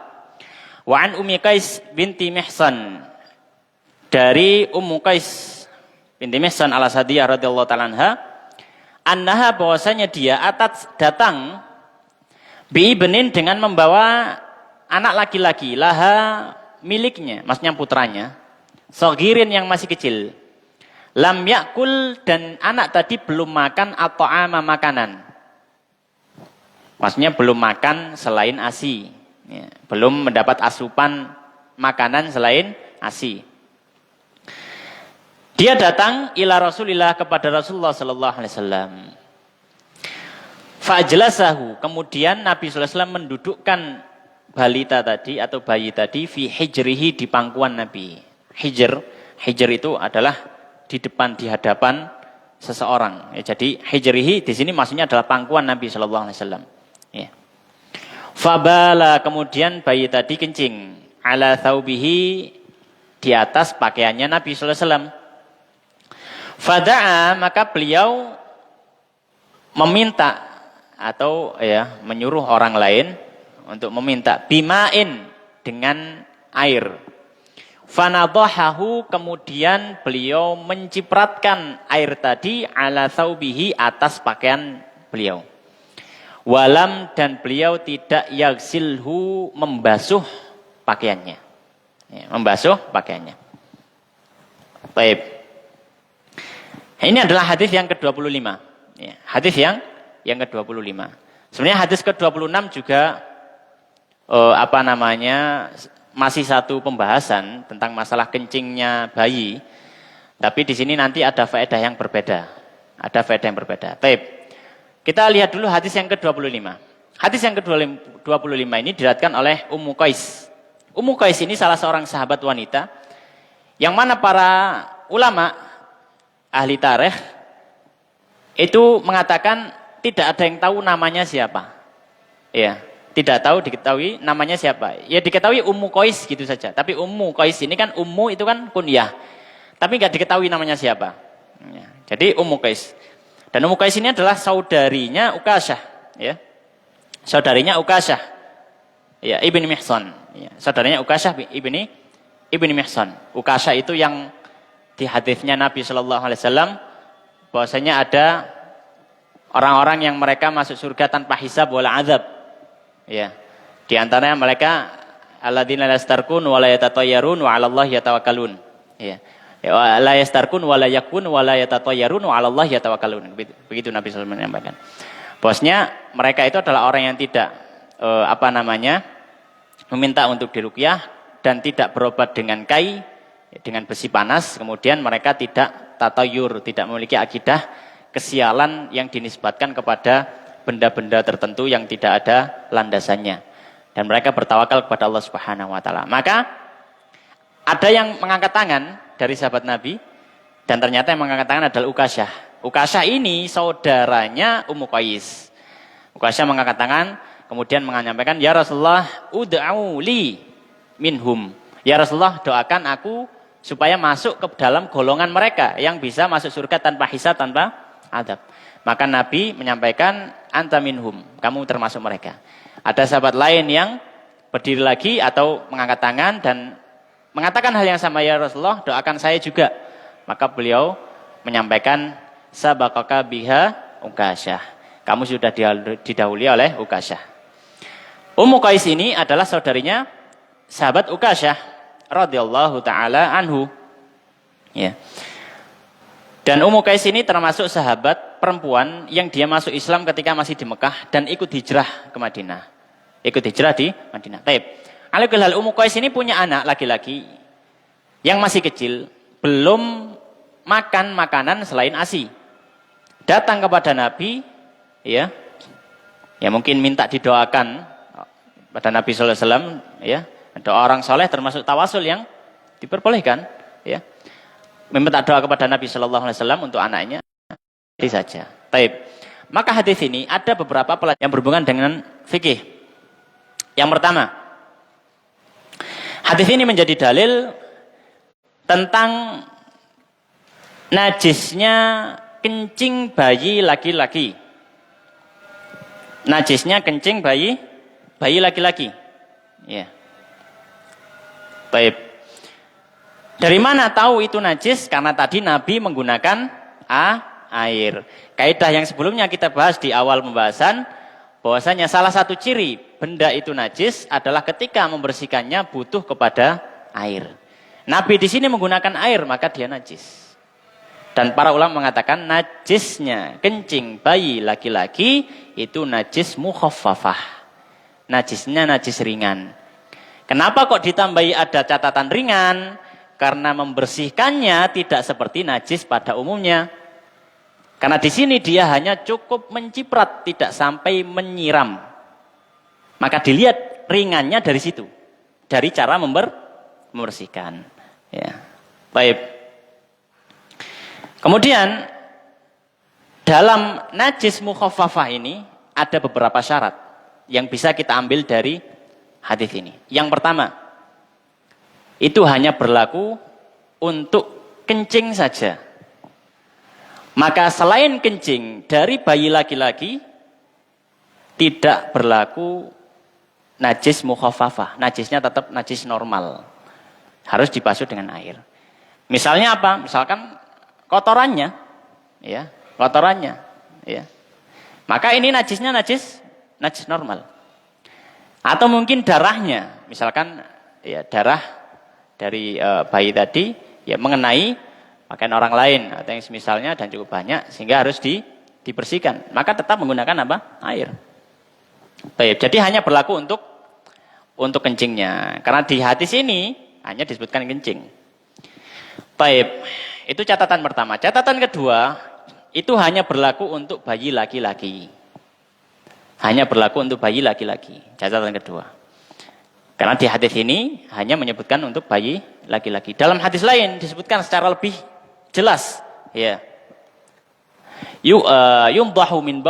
wa an Ummi Qais binti Mihsan, dari Ummu Qais binti Mihsan al-Asadiyah radhiyallahu taala anha, annaha bahwasanya dia datang bi ibnin dengan membawa anak laki-laki laha miliknya, maksudnya putranya, sagirin yang masih kecil. Lam yakul, dan anak tadi belum makan at-ta'ama makanan. Maksudnya belum makan selain ASI. Ya, belum mendapat asupan makanan selain ASI. Dia datang ila Rasulillah, kepada Rasulullah sallallahu alaihi wasallam. Fa'ajlasahu, kemudian Nabi sallallahu alaihi wasallam mendudukkan balita tadi atau bayi tadi fi hijrihi, di pangkuan Nabi. Hijr itu adalah di depan, di hadapan seseorang. Ya, jadi hijrihi di sini maksudnya adalah pangkuan Nabi sallallahu alaihi wasallam. Ya. Fabala, kemudian bayi tadi kencing ala thaubihi, di atas pakaiannya Nabi sallallahu alaihi wasallam. Fada'a, maka beliau meminta atau menyuruh orang lain untuk meminta bima'in, dengan air. Fanadahahu, kemudian beliau mencipratkan air tadi ala thaubihi, atas pakaian beliau. Walam, dan beliau tidak yaghsilhu, membasuh pakaiannya. Ya, membasuh pakaiannya. Baik. Ini adalah hadis yang ke-25. Ya, hadis yang ke-25. Sebenarnya hadis ke-26 juga masih satu pembahasan tentang masalah kencingnya bayi. Tapi di sini nanti ada faedah yang berbeda. Baik. Kita lihat dulu hadis yang ke-25. Hadis yang ke-25 ini diriwayatkan oleh Ummu Qais. Ummu Qais ini salah seorang sahabat wanita yang mana para ulama ahli tarikh itu mengatakan tidak ada yang tahu namanya siapa. Ya, diketahui namanya siapa. Ya diketahui Ummu Qais gitu saja. Tapi Ummu Qais ini kan ummu itu kan kunyah. Tapi enggak diketahui namanya siapa. Ya, jadi Ummu Qais. Dan Ummu Qais ini adalah saudarinya Ukasyah, ya. Saudarinya Ukasyah. Ya, Ibni Mihsan. Ya, saudaranya Ukasyah Ibni Mihsan. Ukasyah itu yang di hadisnya Nabi sallallahu alaihi wasallam bahwasanya ada orang-orang yang mereka masuk surga tanpa hisab wala azab. Ya. Di antaranya mereka alladzina la yastarqun wa la yatatayyarun wa 'ala Allah yatawakkalun. Ya. La yastarqun wa la yakun wa la yatatayyarun wa 'ala Allah yatawakkalun. Begitu Nabi sallallahu alaihi wasallam menyampaikan. Bosnya mereka itu adalah orang yang tidak meminta untuk diruqyah dan tidak berobat dengan kai, dengan besi panas, kemudian mereka tidak tatayur, tidak memiliki akidah kesialan yang dinisbatkan kepada benda-benda tertentu yang tidak ada landasannya. Dan mereka bertawakal kepada Allah Subhanahu wa taala. Maka ada yang mengangkat tangan dari sahabat Nabi, dan ternyata yang mengangkat tangan adalah Ukasyah. Ukasyah ini saudaranya Ummu Qais. Ukasyah mengangkat tangan, kemudian menyampaikan, "Ya Rasulullah, ud'u li minhum." Ya Rasulullah, doakan aku supaya masuk ke dalam golongan mereka yang bisa masuk surga tanpa hisab, tanpa adab. Maka Nabi menyampaikan, anta minhum, kamu termasuk mereka. Ada sahabat lain yang berdiri lagi atau mengangkat tangan dan mengatakan hal yang sama, ya Rasulullah, doakan saya juga. Maka beliau menyampaikan, sabaqaka biha Ukasyah. Kamu sudah didahului oleh Ukasyah. Ummu Qais ini adalah saudarinya sahabat Ukasyah radhiyallahu taala anhu. Ya. Dan Ummu Qais ini termasuk sahabat perempuan yang dia masuk Islam ketika masih di Mekah dan ikut hijrah ke Madinah. Ikut hijrah di Madinah. Baik. Alhamdulillah Ummu Qais ini punya anak laki-laki yang masih kecil, belum makan makanan selain ASI. Datang kepada Nabi, ya mungkin minta didoakan pada Nabi sallallahu alaihi wasallam, ya. Doa orang soleh termasuk tawasul yang diperbolehkan, ya. Meminta doa kepada Nabi sallallahu alaihi wasallam untuk anaknya, itu saja. Taib. Maka hadis ini ada beberapa pelajaran yang berhubungan dengan fikih. Yang pertama, hadis ini menjadi dalil tentang najisnya kencing bayi laki-laki. Najisnya kencing bayi laki-laki. Ya. Baik. Dari mana tahu itu najis? Karena tadi Nabi menggunakan air. Kaidah yang sebelumnya kita bahas di awal pembahasan, bahwasanya salah satu ciri benda itu najis adalah ketika membersihkannya butuh kepada air. Nabi di sini menggunakan air, maka dia najis. Dan para ulama mengatakan najisnya kencing bayi laki-laki itu najis mukhaffafah. Najisnya najis ringan. Kenapa kok ditambahi ada catatan ringan? Karena membersihkannya tidak seperti najis pada umumnya. Karena di sini dia hanya cukup menciprat, tidak sampai menyiram. Maka dilihat ringannya dari situ, dari cara membersihkan. Ya, baik. Kemudian dalam najis mukhaffafah ini ada beberapa syarat yang bisa kita ambil dari hadis ini. Yang pertama, itu hanya berlaku untuk kencing saja. Maka selain kencing dari bayi laki-laki tidak berlaku najis mukhaffafah. Najisnya tetap najis normal. Harus dibasuh dengan air. Misalnya apa? Misalkan kotorannya, ya, kotorannya, ya. Maka ini najisnya najis normal. Atau mungkin darahnya, misalkan ya darah dari bayi tadi ya mengenai pakaian orang lain atau yang semisalnya dan cukup banyak sehingga harus dibersihkan. Maka tetap menggunakan apa? Air. Baik, jadi hanya berlaku untuk kencingnya. Karena di hadis ini hanya disebutkan kencing. Baik, itu catatan pertama. Catatan kedua, itu hanya berlaku untuk bayi laki-laki. Hanya berlaku untuk bayi laki-laki. Catatan kedua. Karena di hadis ini hanya menyebutkan untuk bayi laki-laki. Dalam hadis lain disebutkan secara lebih jelas, ya. Yumdahu min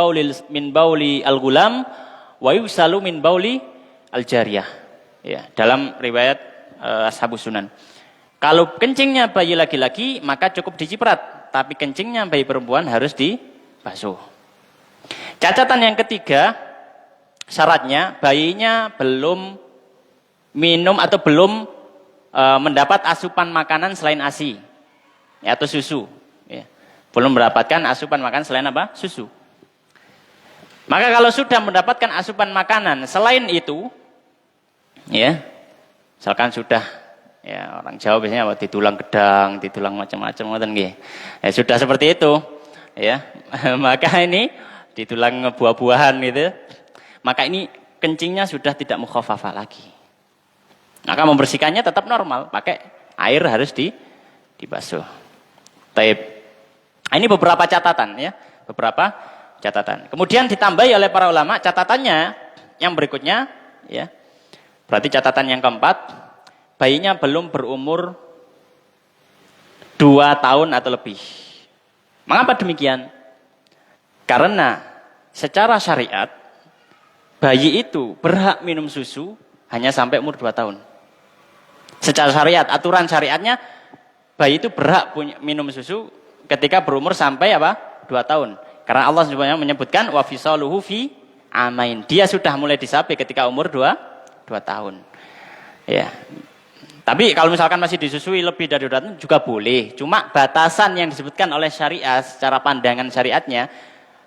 bauli al-ghulam wa yusalu min bauli al-jariyah. Ya, dalam riwayat Ashabus Sunan. Kalau kencingnya bayi laki-laki maka cukup diciprat, tapi kencingnya bayi perempuan harus dibasuh. Catatan yang ketiga, syaratnya bayinya belum minum atau belum mendapat asupan makanan selain ASI ya, atau susu. Ya. Belum mendapatkan asupan makanan selain apa? Susu. Maka kalau sudah mendapatkan asupan makanan selain itu, ya, misalkan sudah, ya orang Jawa biasanya apa, ditulang gedang, ditulang macam-macam, ya sudah seperti itu, ya, maka ini ditulang buah-buahan gitu, maka ini kencingnya sudah tidak mukhaffafah lagi. Maka membersihkannya tetap normal, pakai air harus dibasuh. Taib. Ini beberapa catatan, ya, beberapa catatan. Kemudian ditambahi oleh para ulama catatannya yang berikutnya, ya. Berarti catatan yang keempat, bayinya belum berumur 2 tahun atau lebih. Mengapa demikian? Karena secara syariat, bayi itu berhak minum susu hanya sampai umur 2 tahun. Secara syariat, aturan syariatnya, bayi itu berhak minum susu ketika berumur sampai apa? 2 tahun. Karena Allah sebenarnya menyebutkan, wa fisaluhu fi amain. Dia sudah mulai disapi ketika umur 2 tahun. Ya. Tapi kalau misalkan masih disusui lebih dari 2 tahun juga boleh. Cuma batasan yang disebutkan oleh syariat secara pandangan syariatnya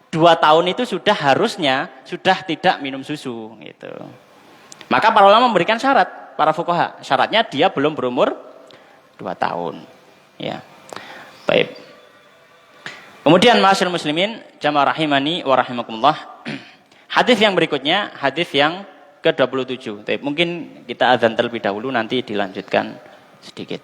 2 tahun itu sudah harusnya sudah tidak minum susu gitu. Maka para ulama memberikan syarat, para fuqaha, syaratnya dia belum berumur 2 tahun. Ya. Baik. Kemudian ma'asyiral muslimin, jamaah rahimani wa rahimakumullah. Hadis yang berikutnya, hadis yang ke-27. Mungkin kita azan terlebih dahulu, nanti dilanjutkan sedikit.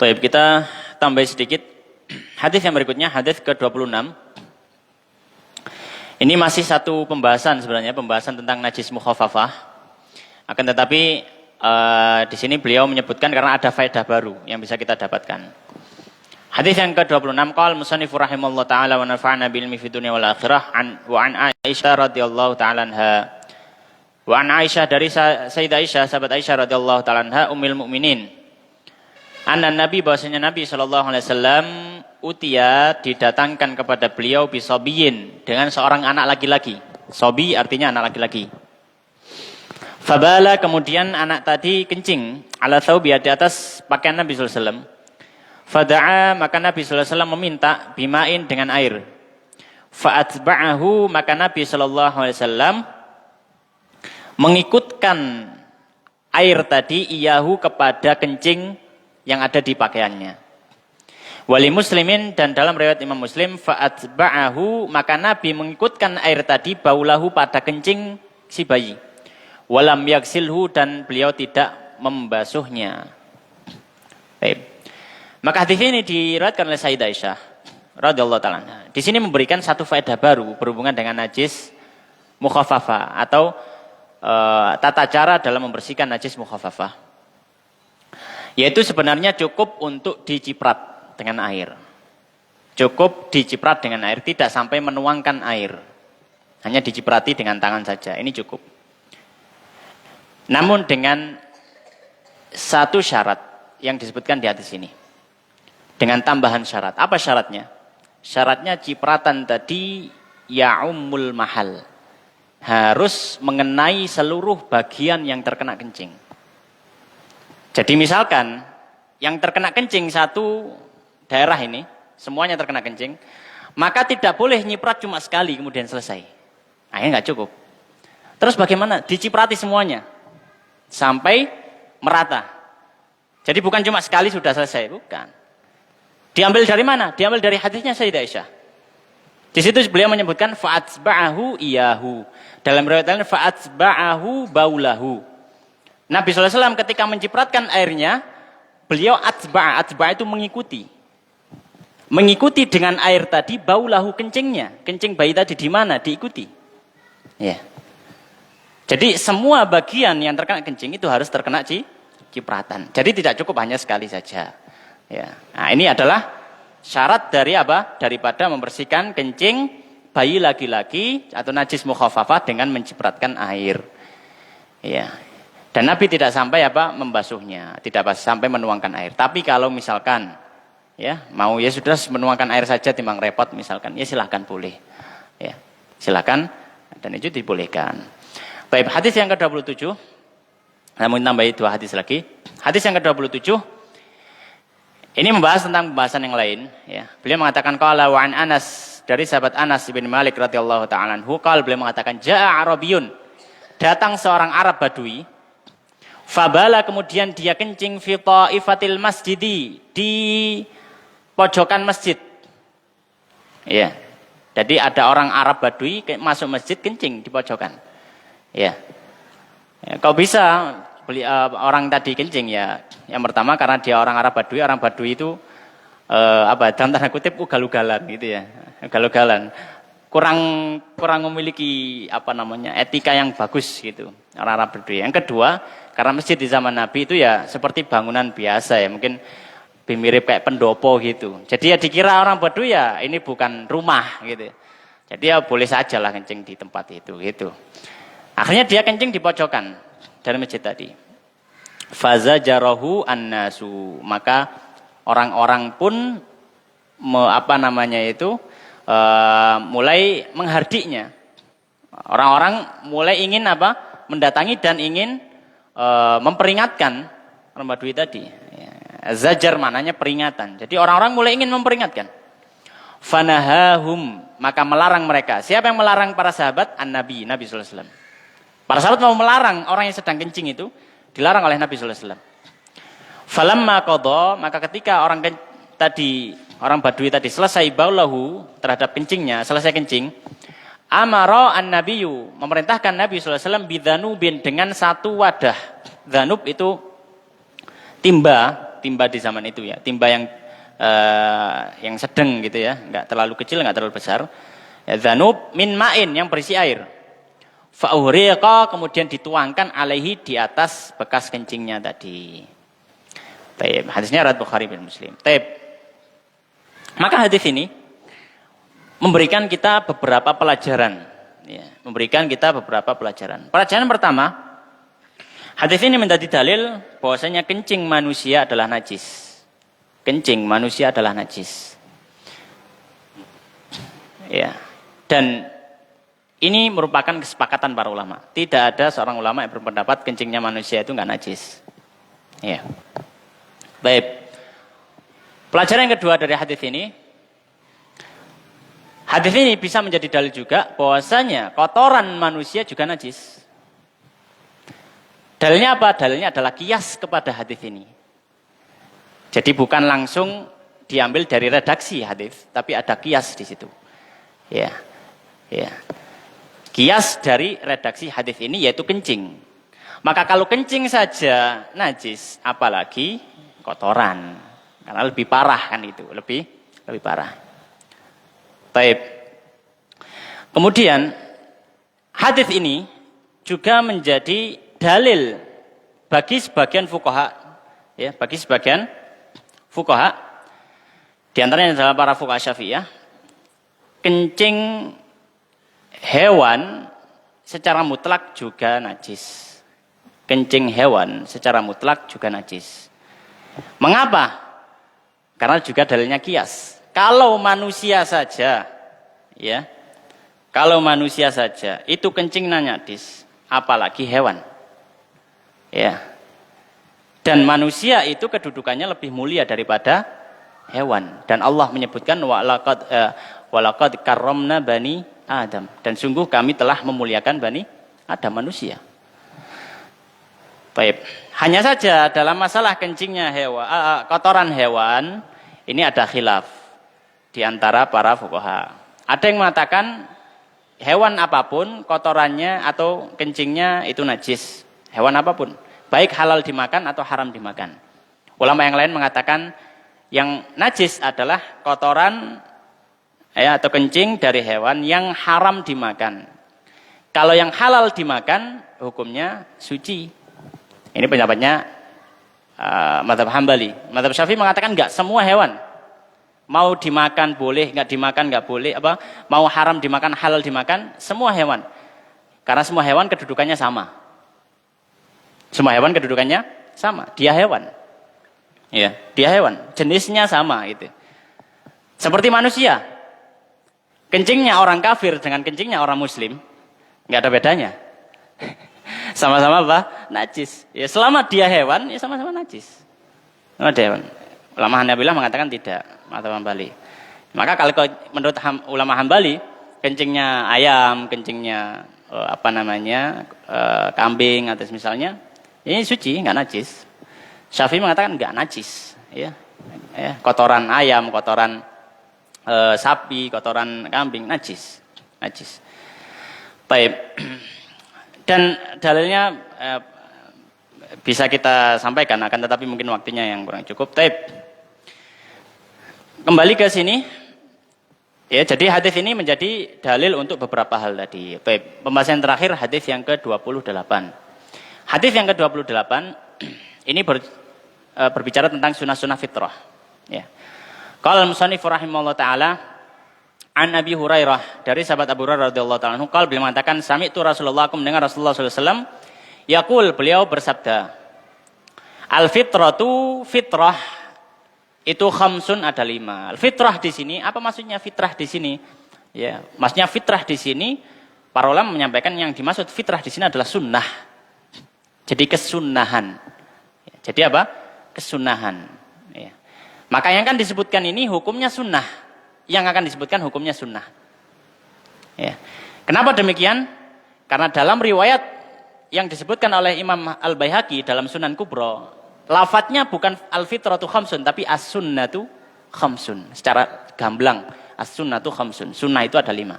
Baik, kita tambah sedikit. Hadis yang berikutnya, hadis ke-26. Ini masih satu pembahasan sebenarnya, pembahasan tentang najis mukhafafah. Akan tetapi di sini beliau menyebutkan karena ada faedah baru yang bisa kita dapatkan. Hadis yang ke-26, qala musannif rahimallahu taala wa nafa'ana bil ilmi fid dunya wal akhirah wa an Aisyah radhiyallahu taala anha. Wa an Aisyah dari Sayyidah Aisyah, sahabat Aisyah radhiyallahu taala anha ummul mukminin. Anna Nabi, bahwasanya Nabi sallallahu alaihi wasallam utia didatangkan kepada beliau bisobiyin dengan seorang anak laki-laki. Sobi artinya anak laki-laki. Fabala, kemudian anak tadi kencing ala thawbi, di atas pakaian Nabi sallallahu alaihi wasallam. Fada'a, maka Nabi sallallahu alaihi wasallam meminta bimain dengan air. Fa'atba'ahu, maka Nabi sallallahu alaihi wasallam mengikutkan air tadi iyahu kepada kencing yang ada di pakaiannya. Wali muslimin, dan dalam riwayat Imam Muslim, fa'atba'ahu, maka Nabi mengikutkan air tadi baulahu pada kencing si bayi. Walam yaksilhu, dan beliau tidak membasuhnya. Baik. Maka hadis ini diriwayatkan oleh Sayyidah Aisyah radhiyallahu taala. Di sini memberikan satu faedah baru berhubungan dengan najis mukhafafah atau tata cara dalam membersihkan najis mukhafafah. Yaitu sebenarnya cukup untuk diciprat dengan air. Cukup diciprat dengan air, tidak sampai menuangkan air. Hanya diciprati dengan tangan saja, ini cukup. Namun dengan satu syarat yang disebutkan di hadis ini. Dengan tambahan syarat. Apa syaratnya? Syaratnya cipratan tadi ya'ummul mahal. Harus mengenai seluruh bagian yang terkena kencing. Jadi misalkan yang terkena kencing satu daerah ini, semuanya terkena kencing, maka tidak boleh nyiprat cuma sekali kemudian selesai. Ini nggak cukup. Terus bagaimana? Diciprati semuanya sampai merata. Jadi bukan cuma sekali sudah selesai, bukan. Diambil dari mana? Diambil dari hadisnya Sayyidah Aisyah. Di situ beliau menyebutkan fa'atsba'ahu iyahu. Dalam riwayat lain fa'atsba'ahu baulahu. Nabi SAW ketika mencipratkan airnya, beliau atsba'a itu mengikuti. Mengikuti dengan air tadi baulahu kencingnya. Kencing bayi tadi di mana? Diikuti. Ya. Jadi semua bagian yang terkena kencing itu harus terkena cipratan. Jadi tidak cukup hanya sekali saja. Ya. Nah, ini adalah syarat dari apa? Daripada membersihkan kencing bayi laki-laki atau najis mukhafafah dengan mencipratkan air. Ya. Dan Nabi tidak sampai apa? Membasuhnya, tidak sampai menuangkan air. Tapi kalau misalkan ya, mau ya sudah menuangkan air saja timbang repot misalkan, ya silakan boleh. Ya. Silakan dan itu dibolehkan. Baik, hadis yang ke-27. Namun tambahi 2 hadis lagi. Hadis yang ke-27 ini membahas tentang pembahasan yang lain, ya. Beliau mengatakan qala wa an Anas, dari sahabat Anas bin Malik radhiyallahu taala anhu, beliau mengatakan jaa Arabiyun, datang seorang Arab Badui, fabala kemudian dia kencing fi taifatil masjidi, di pojokan masjid. Ya. Jadi ada orang Arab Badui masuk masjid kencing di pojokan. Ya. Ya, kau bisa beli orang tadi kencing ya. Yang pertama karena dia orang Arab Badui, orang Badui itu dalam tanda kutip ugal-ugalan gitu ya. Ugal-ugalan. Kurang memiliki etika yang bagus gitu. Orang Arab Badui. Yang kedua, karena masjid di zaman Nabi itu ya seperti bangunan biasa ya, mungkin mirip kayak pendopo gitu. Jadi ya dikira orang Badui ya ini bukan rumah gitu. Jadi ya boleh saja lah kencing di tempat itu gitu. Akhirnya dia kencing di pojokan dari masjid tadi. Fazajarahu annasu, maka orang-orang pun mulai menghardiknya. Orang-orang mulai ingin mendatangi dan ingin memperingatkan orang Badui tadi. Zajar maknanya peringatan. Jadi orang-orang mulai ingin memperingatkan. Fanahahum, maka melarang mereka. Siapa yang melarang para sahabat? Nabi sallallahu alaihi wasallam. Para sahabat mau melarang orang yang sedang kencing itu, dilarang oleh Nabi sallallahu alaihi wasallam. Falamma qadha, maka ketika orang Badui tadi selesai baulahu terhadap kencingnya, selesai kencing, amara an-nabiyyu, memerintahkan Nabi sallallahu alaihi wasallam bidzanubin, dengan satu wadah. Dzanub itu timba di zaman itu ya, timba yang sedang gitu ya, enggak terlalu kecil, enggak terlalu besar. Ya, dzanub min ma'in, yang berisi air. Fa'uriqa, kemudian dituangkan alaihi, di atas bekas kencingnya tadi. Taib. Hadisnya riwayat Bukhari dan Muslim. Taib. Maka hadis ini memberikan kita beberapa pelajaran. Ya, memberikan kita beberapa pelajaran. Pelajaran pertama, hadis ini menjadi dalil bahwasanya kencing manusia adalah najis. Kencing manusia adalah najis. Ya. Dan ini merupakan kesepakatan para ulama. Tidak ada seorang ulama yang berpendapat kencingnya manusia itu enggak najis. Ya. Baik. Pelajaran yang kedua dari hadis ini bisa menjadi dalil juga bahwasanya kotoran manusia juga najis. Dalilnya apa? Dalilnya adalah kias kepada hadis ini. Jadi bukan langsung diambil dari redaksi hadis, tapi ada kias di situ. Ya. Ya. Kias dari redaksi hadis ini yaitu kencing. Maka kalau kencing saja najis, apalagi kotoran. Karena lebih parah kan itu, lebih parah. Baik. Kemudian hadis ini juga menjadi dalil bagi sebagian fuqaha, ya, di antaranya adalah para fuqaha Syafi'iyah, kencing hewan secara mutlak juga najis. Kencing hewan secara mutlak juga najis. Mengapa? Karena juga dalilnya kias. Kalau manusia saja, ya, kalau manusia saja itu kencingnya najis, apalagi hewan, ya. Dan manusia itu kedudukannya lebih mulia daripada hewan. Dan Allah menyebutkan walaqad karramna bani Adam. Dan sungguh kami telah memuliakan bani Adam, manusia. Baik. Hanya saja dalam masalah kencingnya hewan, kotoran hewan, ini ada khilaf di antara para fuqaha. Ada yang mengatakan hewan apapun kotorannya atau kencingnya itu najis. Hewan apapun, baik halal dimakan atau haram dimakan. Ulama yang lain mengatakan yang najis adalah kotoran atau kencing dari hewan yang haram dimakan. Kalau yang halal dimakan, hukumnya suci. Ini pendapatnya mazhab Hambali. Mazhab Syafi'i mengatakan enggak, semua hewan mau dimakan boleh, enggak dimakan enggak boleh, mau haram dimakan, halal dimakan, semua hewan. Karena semua hewan kedudukannya sama. Semua hewan kedudukannya sama, dia hewan. Ya, dia hewan, jenisnya sama gitu. Seperti manusia. Kencingnya orang kafir dengan kencingnya orang muslim enggak ada bedanya. Sama-sama apa? Najis. Ya selama dia hewan, ya sama-sama najis. Sama dia hewan. Ulama Hanabilah mengatakan tidak, mazhab Hambali. Maka kalau menurut ulama Hambali, kencingnya ayam, kencingnya kambing atau misalnya, ini suci, enggak najis. Syafi'i mengatakan enggak najis, ya. Kotoran ayam, kotoran sapi, kotoran kambing najis. Najis. Baik. Dan dalilnya bisa kita sampaikan, akan tetapi mungkin waktunya yang kurang cukup. Kembali ke sini, ya. Jadi hadis ini menjadi dalil untuk beberapa hal tadi. Pembahasan terakhir hadis yang ke-28. Hadis yang ke-28 ini berbicara tentang sunnah-sunnah fitrah. Ya. Qala al-musannif rahimahullah taala an Abi Hurairah, dari sahabat Abu Hurairah radhiyallahu taala anhu, beliau mengatakan sami'tu Rasulullah, aku mendengar Rasulullah sallallahu alaihi wasallam yaqul, beliau bersabda, al fitratu, fitrah itu khamsun, ada 5. Al fitrah di sini, apa maksudnya fitrah di sini? Ya, maksudnya fitrah di sini para ulama menyampaikan yang dimaksud fitrah di sini adalah sunnah. Jadi kesunahan. Jadi apa? Kesunahan. Ya. Maka yang kan disebutkan ini hukumnya sunnah. Yang akan disebutkan hukumnya sunnah. Ya. Kenapa demikian? Karena dalam riwayat yang disebutkan oleh Imam Al-Baihaqi dalam Sunan Kubra, lafadznya bukan al-fitratu khamsun, tapi as-sunnatu khamsun. Secara gamblang, as-sunnatu khamsun. Sunnah itu ada 5.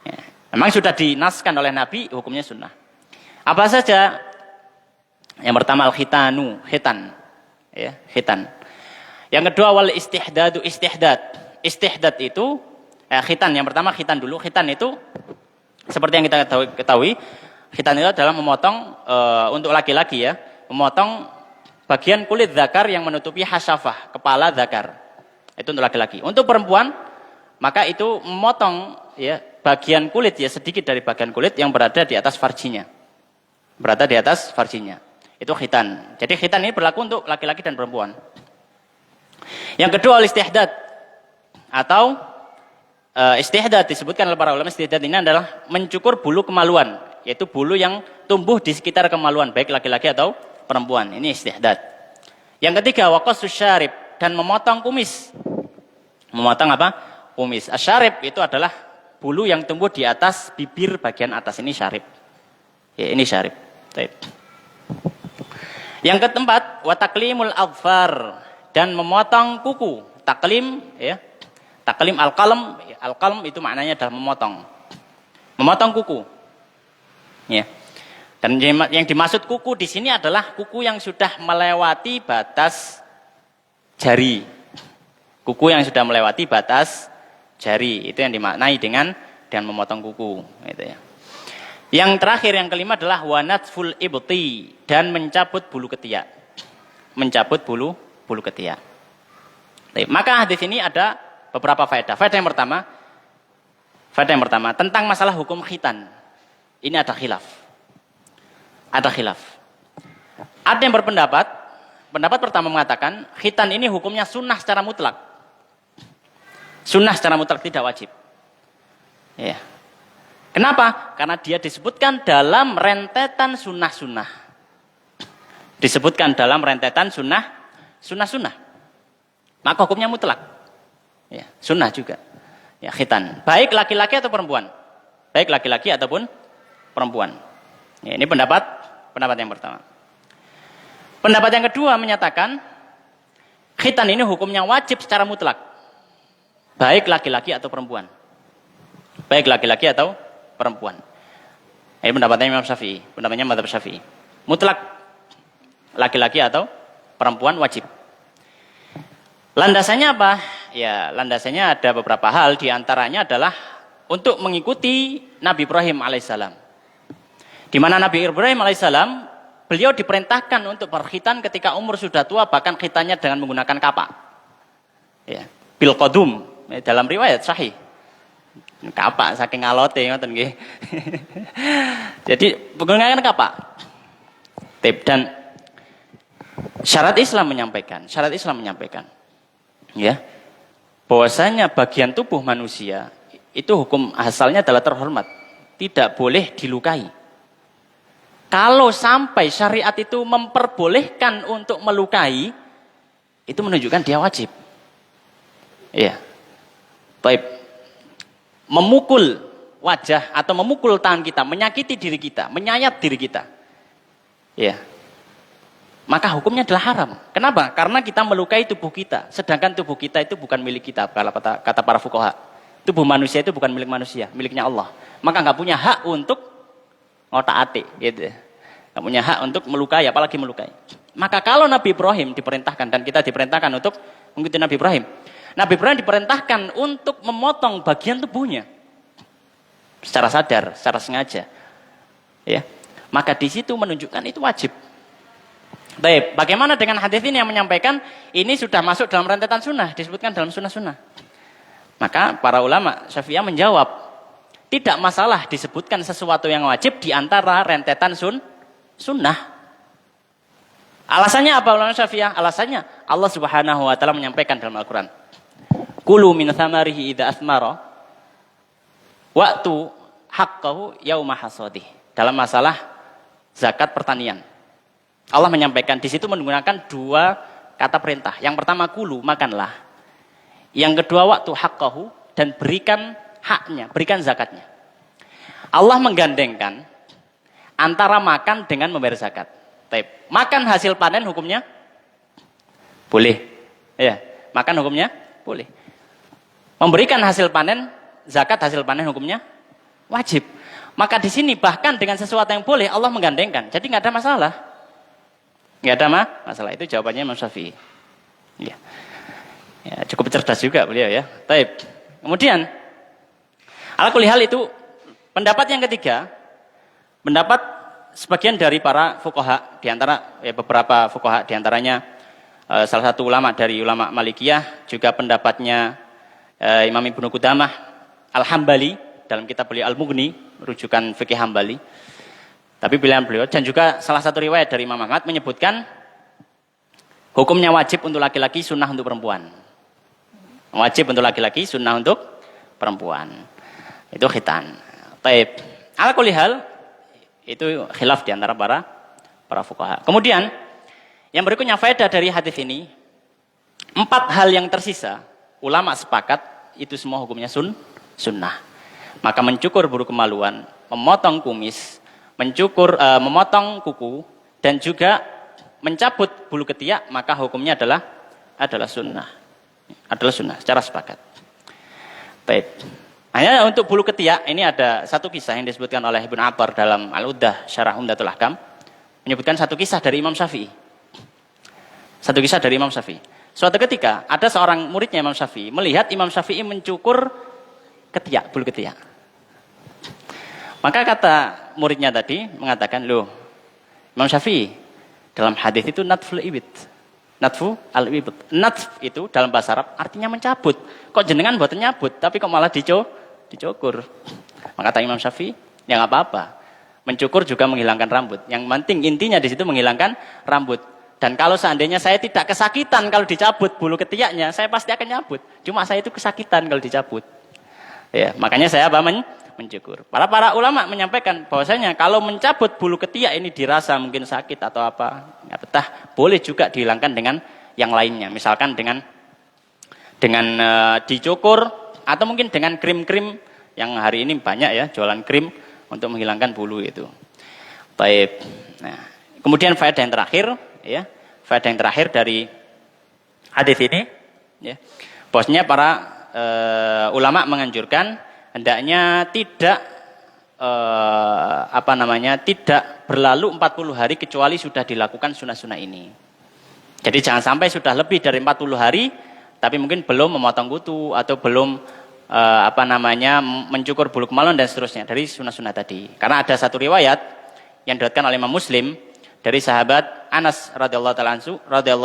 Ya. Memang sudah dinaskan oleh Nabi, hukumnya sunnah. Apa saja? Yang pertama al-khitanu, khitan. Ya, khitan. Yang kedua wal istihdadu, istihdad. Istihdad itu khitan. Yang pertama khitan dulu. Khitan itu seperti yang kita ketahui, khitan itu adalah memotong untuk laki-laki, ya, memotong bagian kulit zakar yang menutupi hasyafah, kepala zakar. Itu untuk laki-laki. Untuk perempuan, maka itu memotong, ya, bagian kulit, ya, sedikit dari bagian kulit yang berada di atas farjinya. Berada di atas farjinya. Itu khitan. Jadi khitan ini berlaku untuk laki-laki dan perempuan. Yang kedua al-istihdad. Atau istihdad disebutkan oleh para ulama, istihdad ini adalah mencukur bulu kemaluan, yaitu bulu yang tumbuh di sekitar kemaluan, baik laki-laki atau perempuan. Ini istihdad. Yang ketiga waqasus syarib, dan memotong kumis. Memotong apa? Kumis. Asyarib itu adalah bulu yang tumbuh di atas bibir bagian atas, ini syarib. Ya, ini syarib. Baik. Yang keempat wa taklimul adfar, dan memotong kuku. Taklim, ya. Taklim al-qalm, al-qalm itu maknanya adalah memotong. Memotong kuku. Ya. Dan yang dimaksud kuku di sini adalah kuku yang sudah melewati batas jari. Kuku yang sudah melewati batas jari, itu yang dimaknai dengan memotong kuku, gitu ya. Yang terakhir, yang kelima adalah wanatful ibti, dan mencabut bulu ketiak. Mencabut bulu ketiak. Maka hadis ini ada beberapa faedah. Faedah yang pertama, Faedah yang pertama, tentang masalah hukum khitan. Ini ada khilaf. Ada khilaf. Ada yang berpendapat, pendapat pertama mengatakan, khitan ini hukumnya sunnah secara mutlak. Sunnah secara mutlak, tidak wajib. Ya. Kenapa? Karena dia disebutkan dalam rentetan sunnah-sunnah. Disebutkan dalam rentetan sunnah-sunnah. Maka hukumnya mutlak. Ya, sunnah juga. Ya, khitan. Baik laki-laki atau perempuan. Baik laki-laki ataupun perempuan. Ya, ini pendapat yang pertama. Pendapat yang kedua menyatakan khitan ini hukumnya wajib secara mutlak. Baik laki-laki atau perempuan. Baik laki-laki atau perempuan. Ini pendapatnya Imam Syafi'i, pendapatnya mazhab Syafi'i. Mutlak laki-laki atau perempuan wajib. Landasannya apa? Ya, landasannya ada beberapa hal, di antaranya adalah untuk mengikuti Nabi Ibrahim alaihissalam. Di mana Nabi Ibrahim alaihissalam, beliau diperintahkan untuk berkhitan ketika umur sudah tua, bahkan khitannya dengan menggunakan kapak. Ya, bil qadum, dalam riwayat sahih. Kapak saking alote ngoten nggih. Jadi menggunakan kapak. Dan syarat Islam menyampaikan, ya, bahwasanya bagian tubuh manusia itu hukum asalnya adalah terhormat, tidak boleh dilukai. Kalau sampai syariat itu memperbolehkan untuk melukai, itu menunjukkan dia wajib. Iya. Baik. Memukul wajah atau memukul tangan kita, menyakiti diri kita, menyayat diri kita. Iya. Maka hukumnya adalah haram. Kenapa? Karena kita melukai tubuh kita. Sedangkan tubuh kita itu bukan milik kita. Kata para fuqaha. Tubuh manusia itu bukan milik manusia. Miliknya Allah. Maka nggak punya hak untuk ngotak-atik. Gitu. Nggak punya hak untuk melukai, apalagi melukai. Maka kalau Nabi Ibrahim diperintahkan, dan kita diperintahkan untuk mengikuti Nabi Ibrahim. Nabi Ibrahim diperintahkan untuk memotong bagian tubuhnya. Secara sadar, secara sengaja. Ya. Maka di situ menunjukkan itu wajib. Baik, bagaimana dengan hadis ini yang menyampaikan ini sudah masuk dalam rentetan sunnah, disebutkan dalam sunnah-sunnah. Maka para ulama Syafi'iyah menjawab, tidak masalah disebutkan sesuatu yang wajib di antara rentetan sunnah. Alasannya apa ulama Syafi'iyah? Alasannya Allah Subhanahu wa taala menyampaikan dalam Al-Qur'an. Kulu min thamarihi idza asmara wa'tu haqqahu yauma hasadih. Dalam masalah zakat pertanian. Allah menyampaikan di situ menggunakan dua kata perintah. Yang pertama kulu, makanlah. Yang kedua waktu haqqahu, dan berikan haknya, berikan zakatnya. Allah menggandengkan antara makan dengan membayar zakat. Makan hasil panen hukumnya boleh. Ya, makan hukumnya boleh. Memberikan hasil panen, zakat hasil panen hukumnya wajib. Maka di sini bahkan dengan sesuatu yang boleh Allah menggandengkan. Jadi nggak ada masalah. Nggak ada masalah, itu jawabannya Imam Syafi'i. Ya. Ya, cukup cerdas juga beliau ya. Taib. Kemudian, ala kulli hal itu pendapat yang ketiga, pendapat sebagian dari para fuqaha, di antara ya, beberapa fuqaha, di antaranya salah satu ulama dari ulama Malikiyah, juga pendapatnya Imam Ibnu Qudamah Al-Hambali dalam kitab beliau Al-Mughni, rujukan fikih Hambali. Tapi pilihan beliau, dan juga salah satu riwayat dari Imam Ahmad menyebutkan hukumnya wajib untuk laki-laki, sunnah untuk perempuan. Wajib untuk laki-laki, sunnah untuk perempuan. Itu khitan. Taib. Ala kulli hal, itu khilaf di antara para fuqaha. Kemudian, yang berikutnya faedah dari hadis ini, 4 hal yang tersisa, ulama sepakat, itu semua hukumnya sunnah. Maka mencukur bulu kemaluan, memotong kumis, memotong kuku, dan juga mencabut bulu ketiak, maka hukumnya adalah sunnah. Adalah sunnah, secara sepakat. Baik. Hanya untuk bulu ketiak, ini ada satu kisah yang disebutkan oleh Ibnu Attar dalam Al-Uddah, Syarah Umdatul Ahkam, menyebutkan satu kisah dari Imam Syafi'i. Satu kisah dari Imam Syafi'i. Suatu ketika, ada seorang muridnya Imam Syafi'i, melihat Imam Syafi'i mencukur ketiak, bulu ketiak. Maka kata muridnya tadi mengatakan, loh, Imam Syafi'i dalam hadis itu natful ibit. Natfu al-ibit. Natf itu dalam bahasa Arab artinya mencabut. Kok jenengan buatan nyabut, tapi kok malah dicor? dicukur. Maka kata Imam Syafi'i, ya nggak apa-apa. Mencukur juga menghilangkan rambut. Yang penting intinya di situ menghilangkan rambut. Dan kalau seandainya saya tidak kesakitan kalau dicabut bulu ketiaknya, saya pasti akan nyabut. Cuma saya itu kesakitan kalau dicabut. Ya, makanya saya apa? Mencukur. Para ulama menyampaikan bahwasanya kalau mencabut bulu ketiak ini dirasa mungkin sakit atau apa, nggak betah, boleh juga dihilangkan dengan yang lainnya. Misalkan dengan dicukur atau mungkin dengan krim-krim yang hari ini banyak ya jualan krim untuk menghilangkan bulu itu. Baik. Nah, kemudian faedah yang terakhir ya, faedah yang terakhir dari hadis ini ya. Bahwasanya para ulama menganjurkan hendaknya tidak tidak berlalu 40 hari kecuali sudah dilakukan sunnah-sunnah ini. Jadi jangan sampai sudah lebih dari 40 hari tapi mungkin belum memotong kutu atau belum mencukur bulu kemaluan dan seterusnya dari sunnah-sunnah tadi. Karena ada satu riwayat yang diriwayatkan oleh Imam Muslim dari sahabat Anas radhiyallahu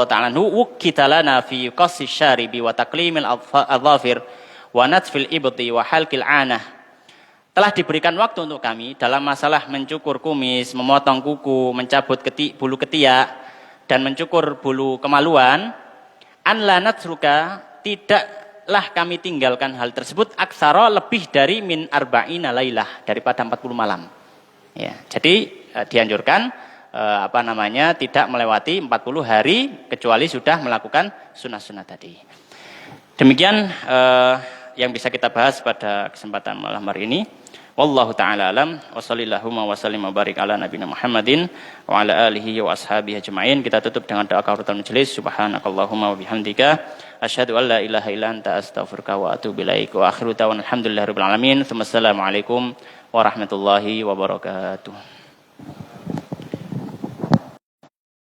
ta'ala anhu, "Wukkita lana fi qassi syaribi wa taqlimil adhafir wa natfil ibti wa halqil anah." Telah diberikan waktu untuk kami dalam masalah mencukur kumis, memotong kuku, mencabut bulu ketiak dan mencukur bulu kemaluan. An la natruka, tidaklah kami tinggalkan hal tersebut aksara lebih dari min arba'ina lailah, daripada 40 malam. Ya, jadi dianjurkan tidak melewati 40 hari kecuali sudah melakukan sunnah-sunnah tadi. Demikian yang bisa kita bahas pada kesempatan malam hari ini. Wallahu ta'ala alam wa sallallahu wa sallim wa barik ala nabiyina Muhammadin wa ala alihi wa ashabihi ajma'in. Kita tutup dengan doa kafaratul majelis. Subhanakallahumma wa bihamdika asyhadu an la ilaha illa anta astaghfiruka wa atubu ilaik. Wa akhiru da'wana alhamdulillahirabbil alamin. Assalamualaikum warahmatullahi wabarakatuh.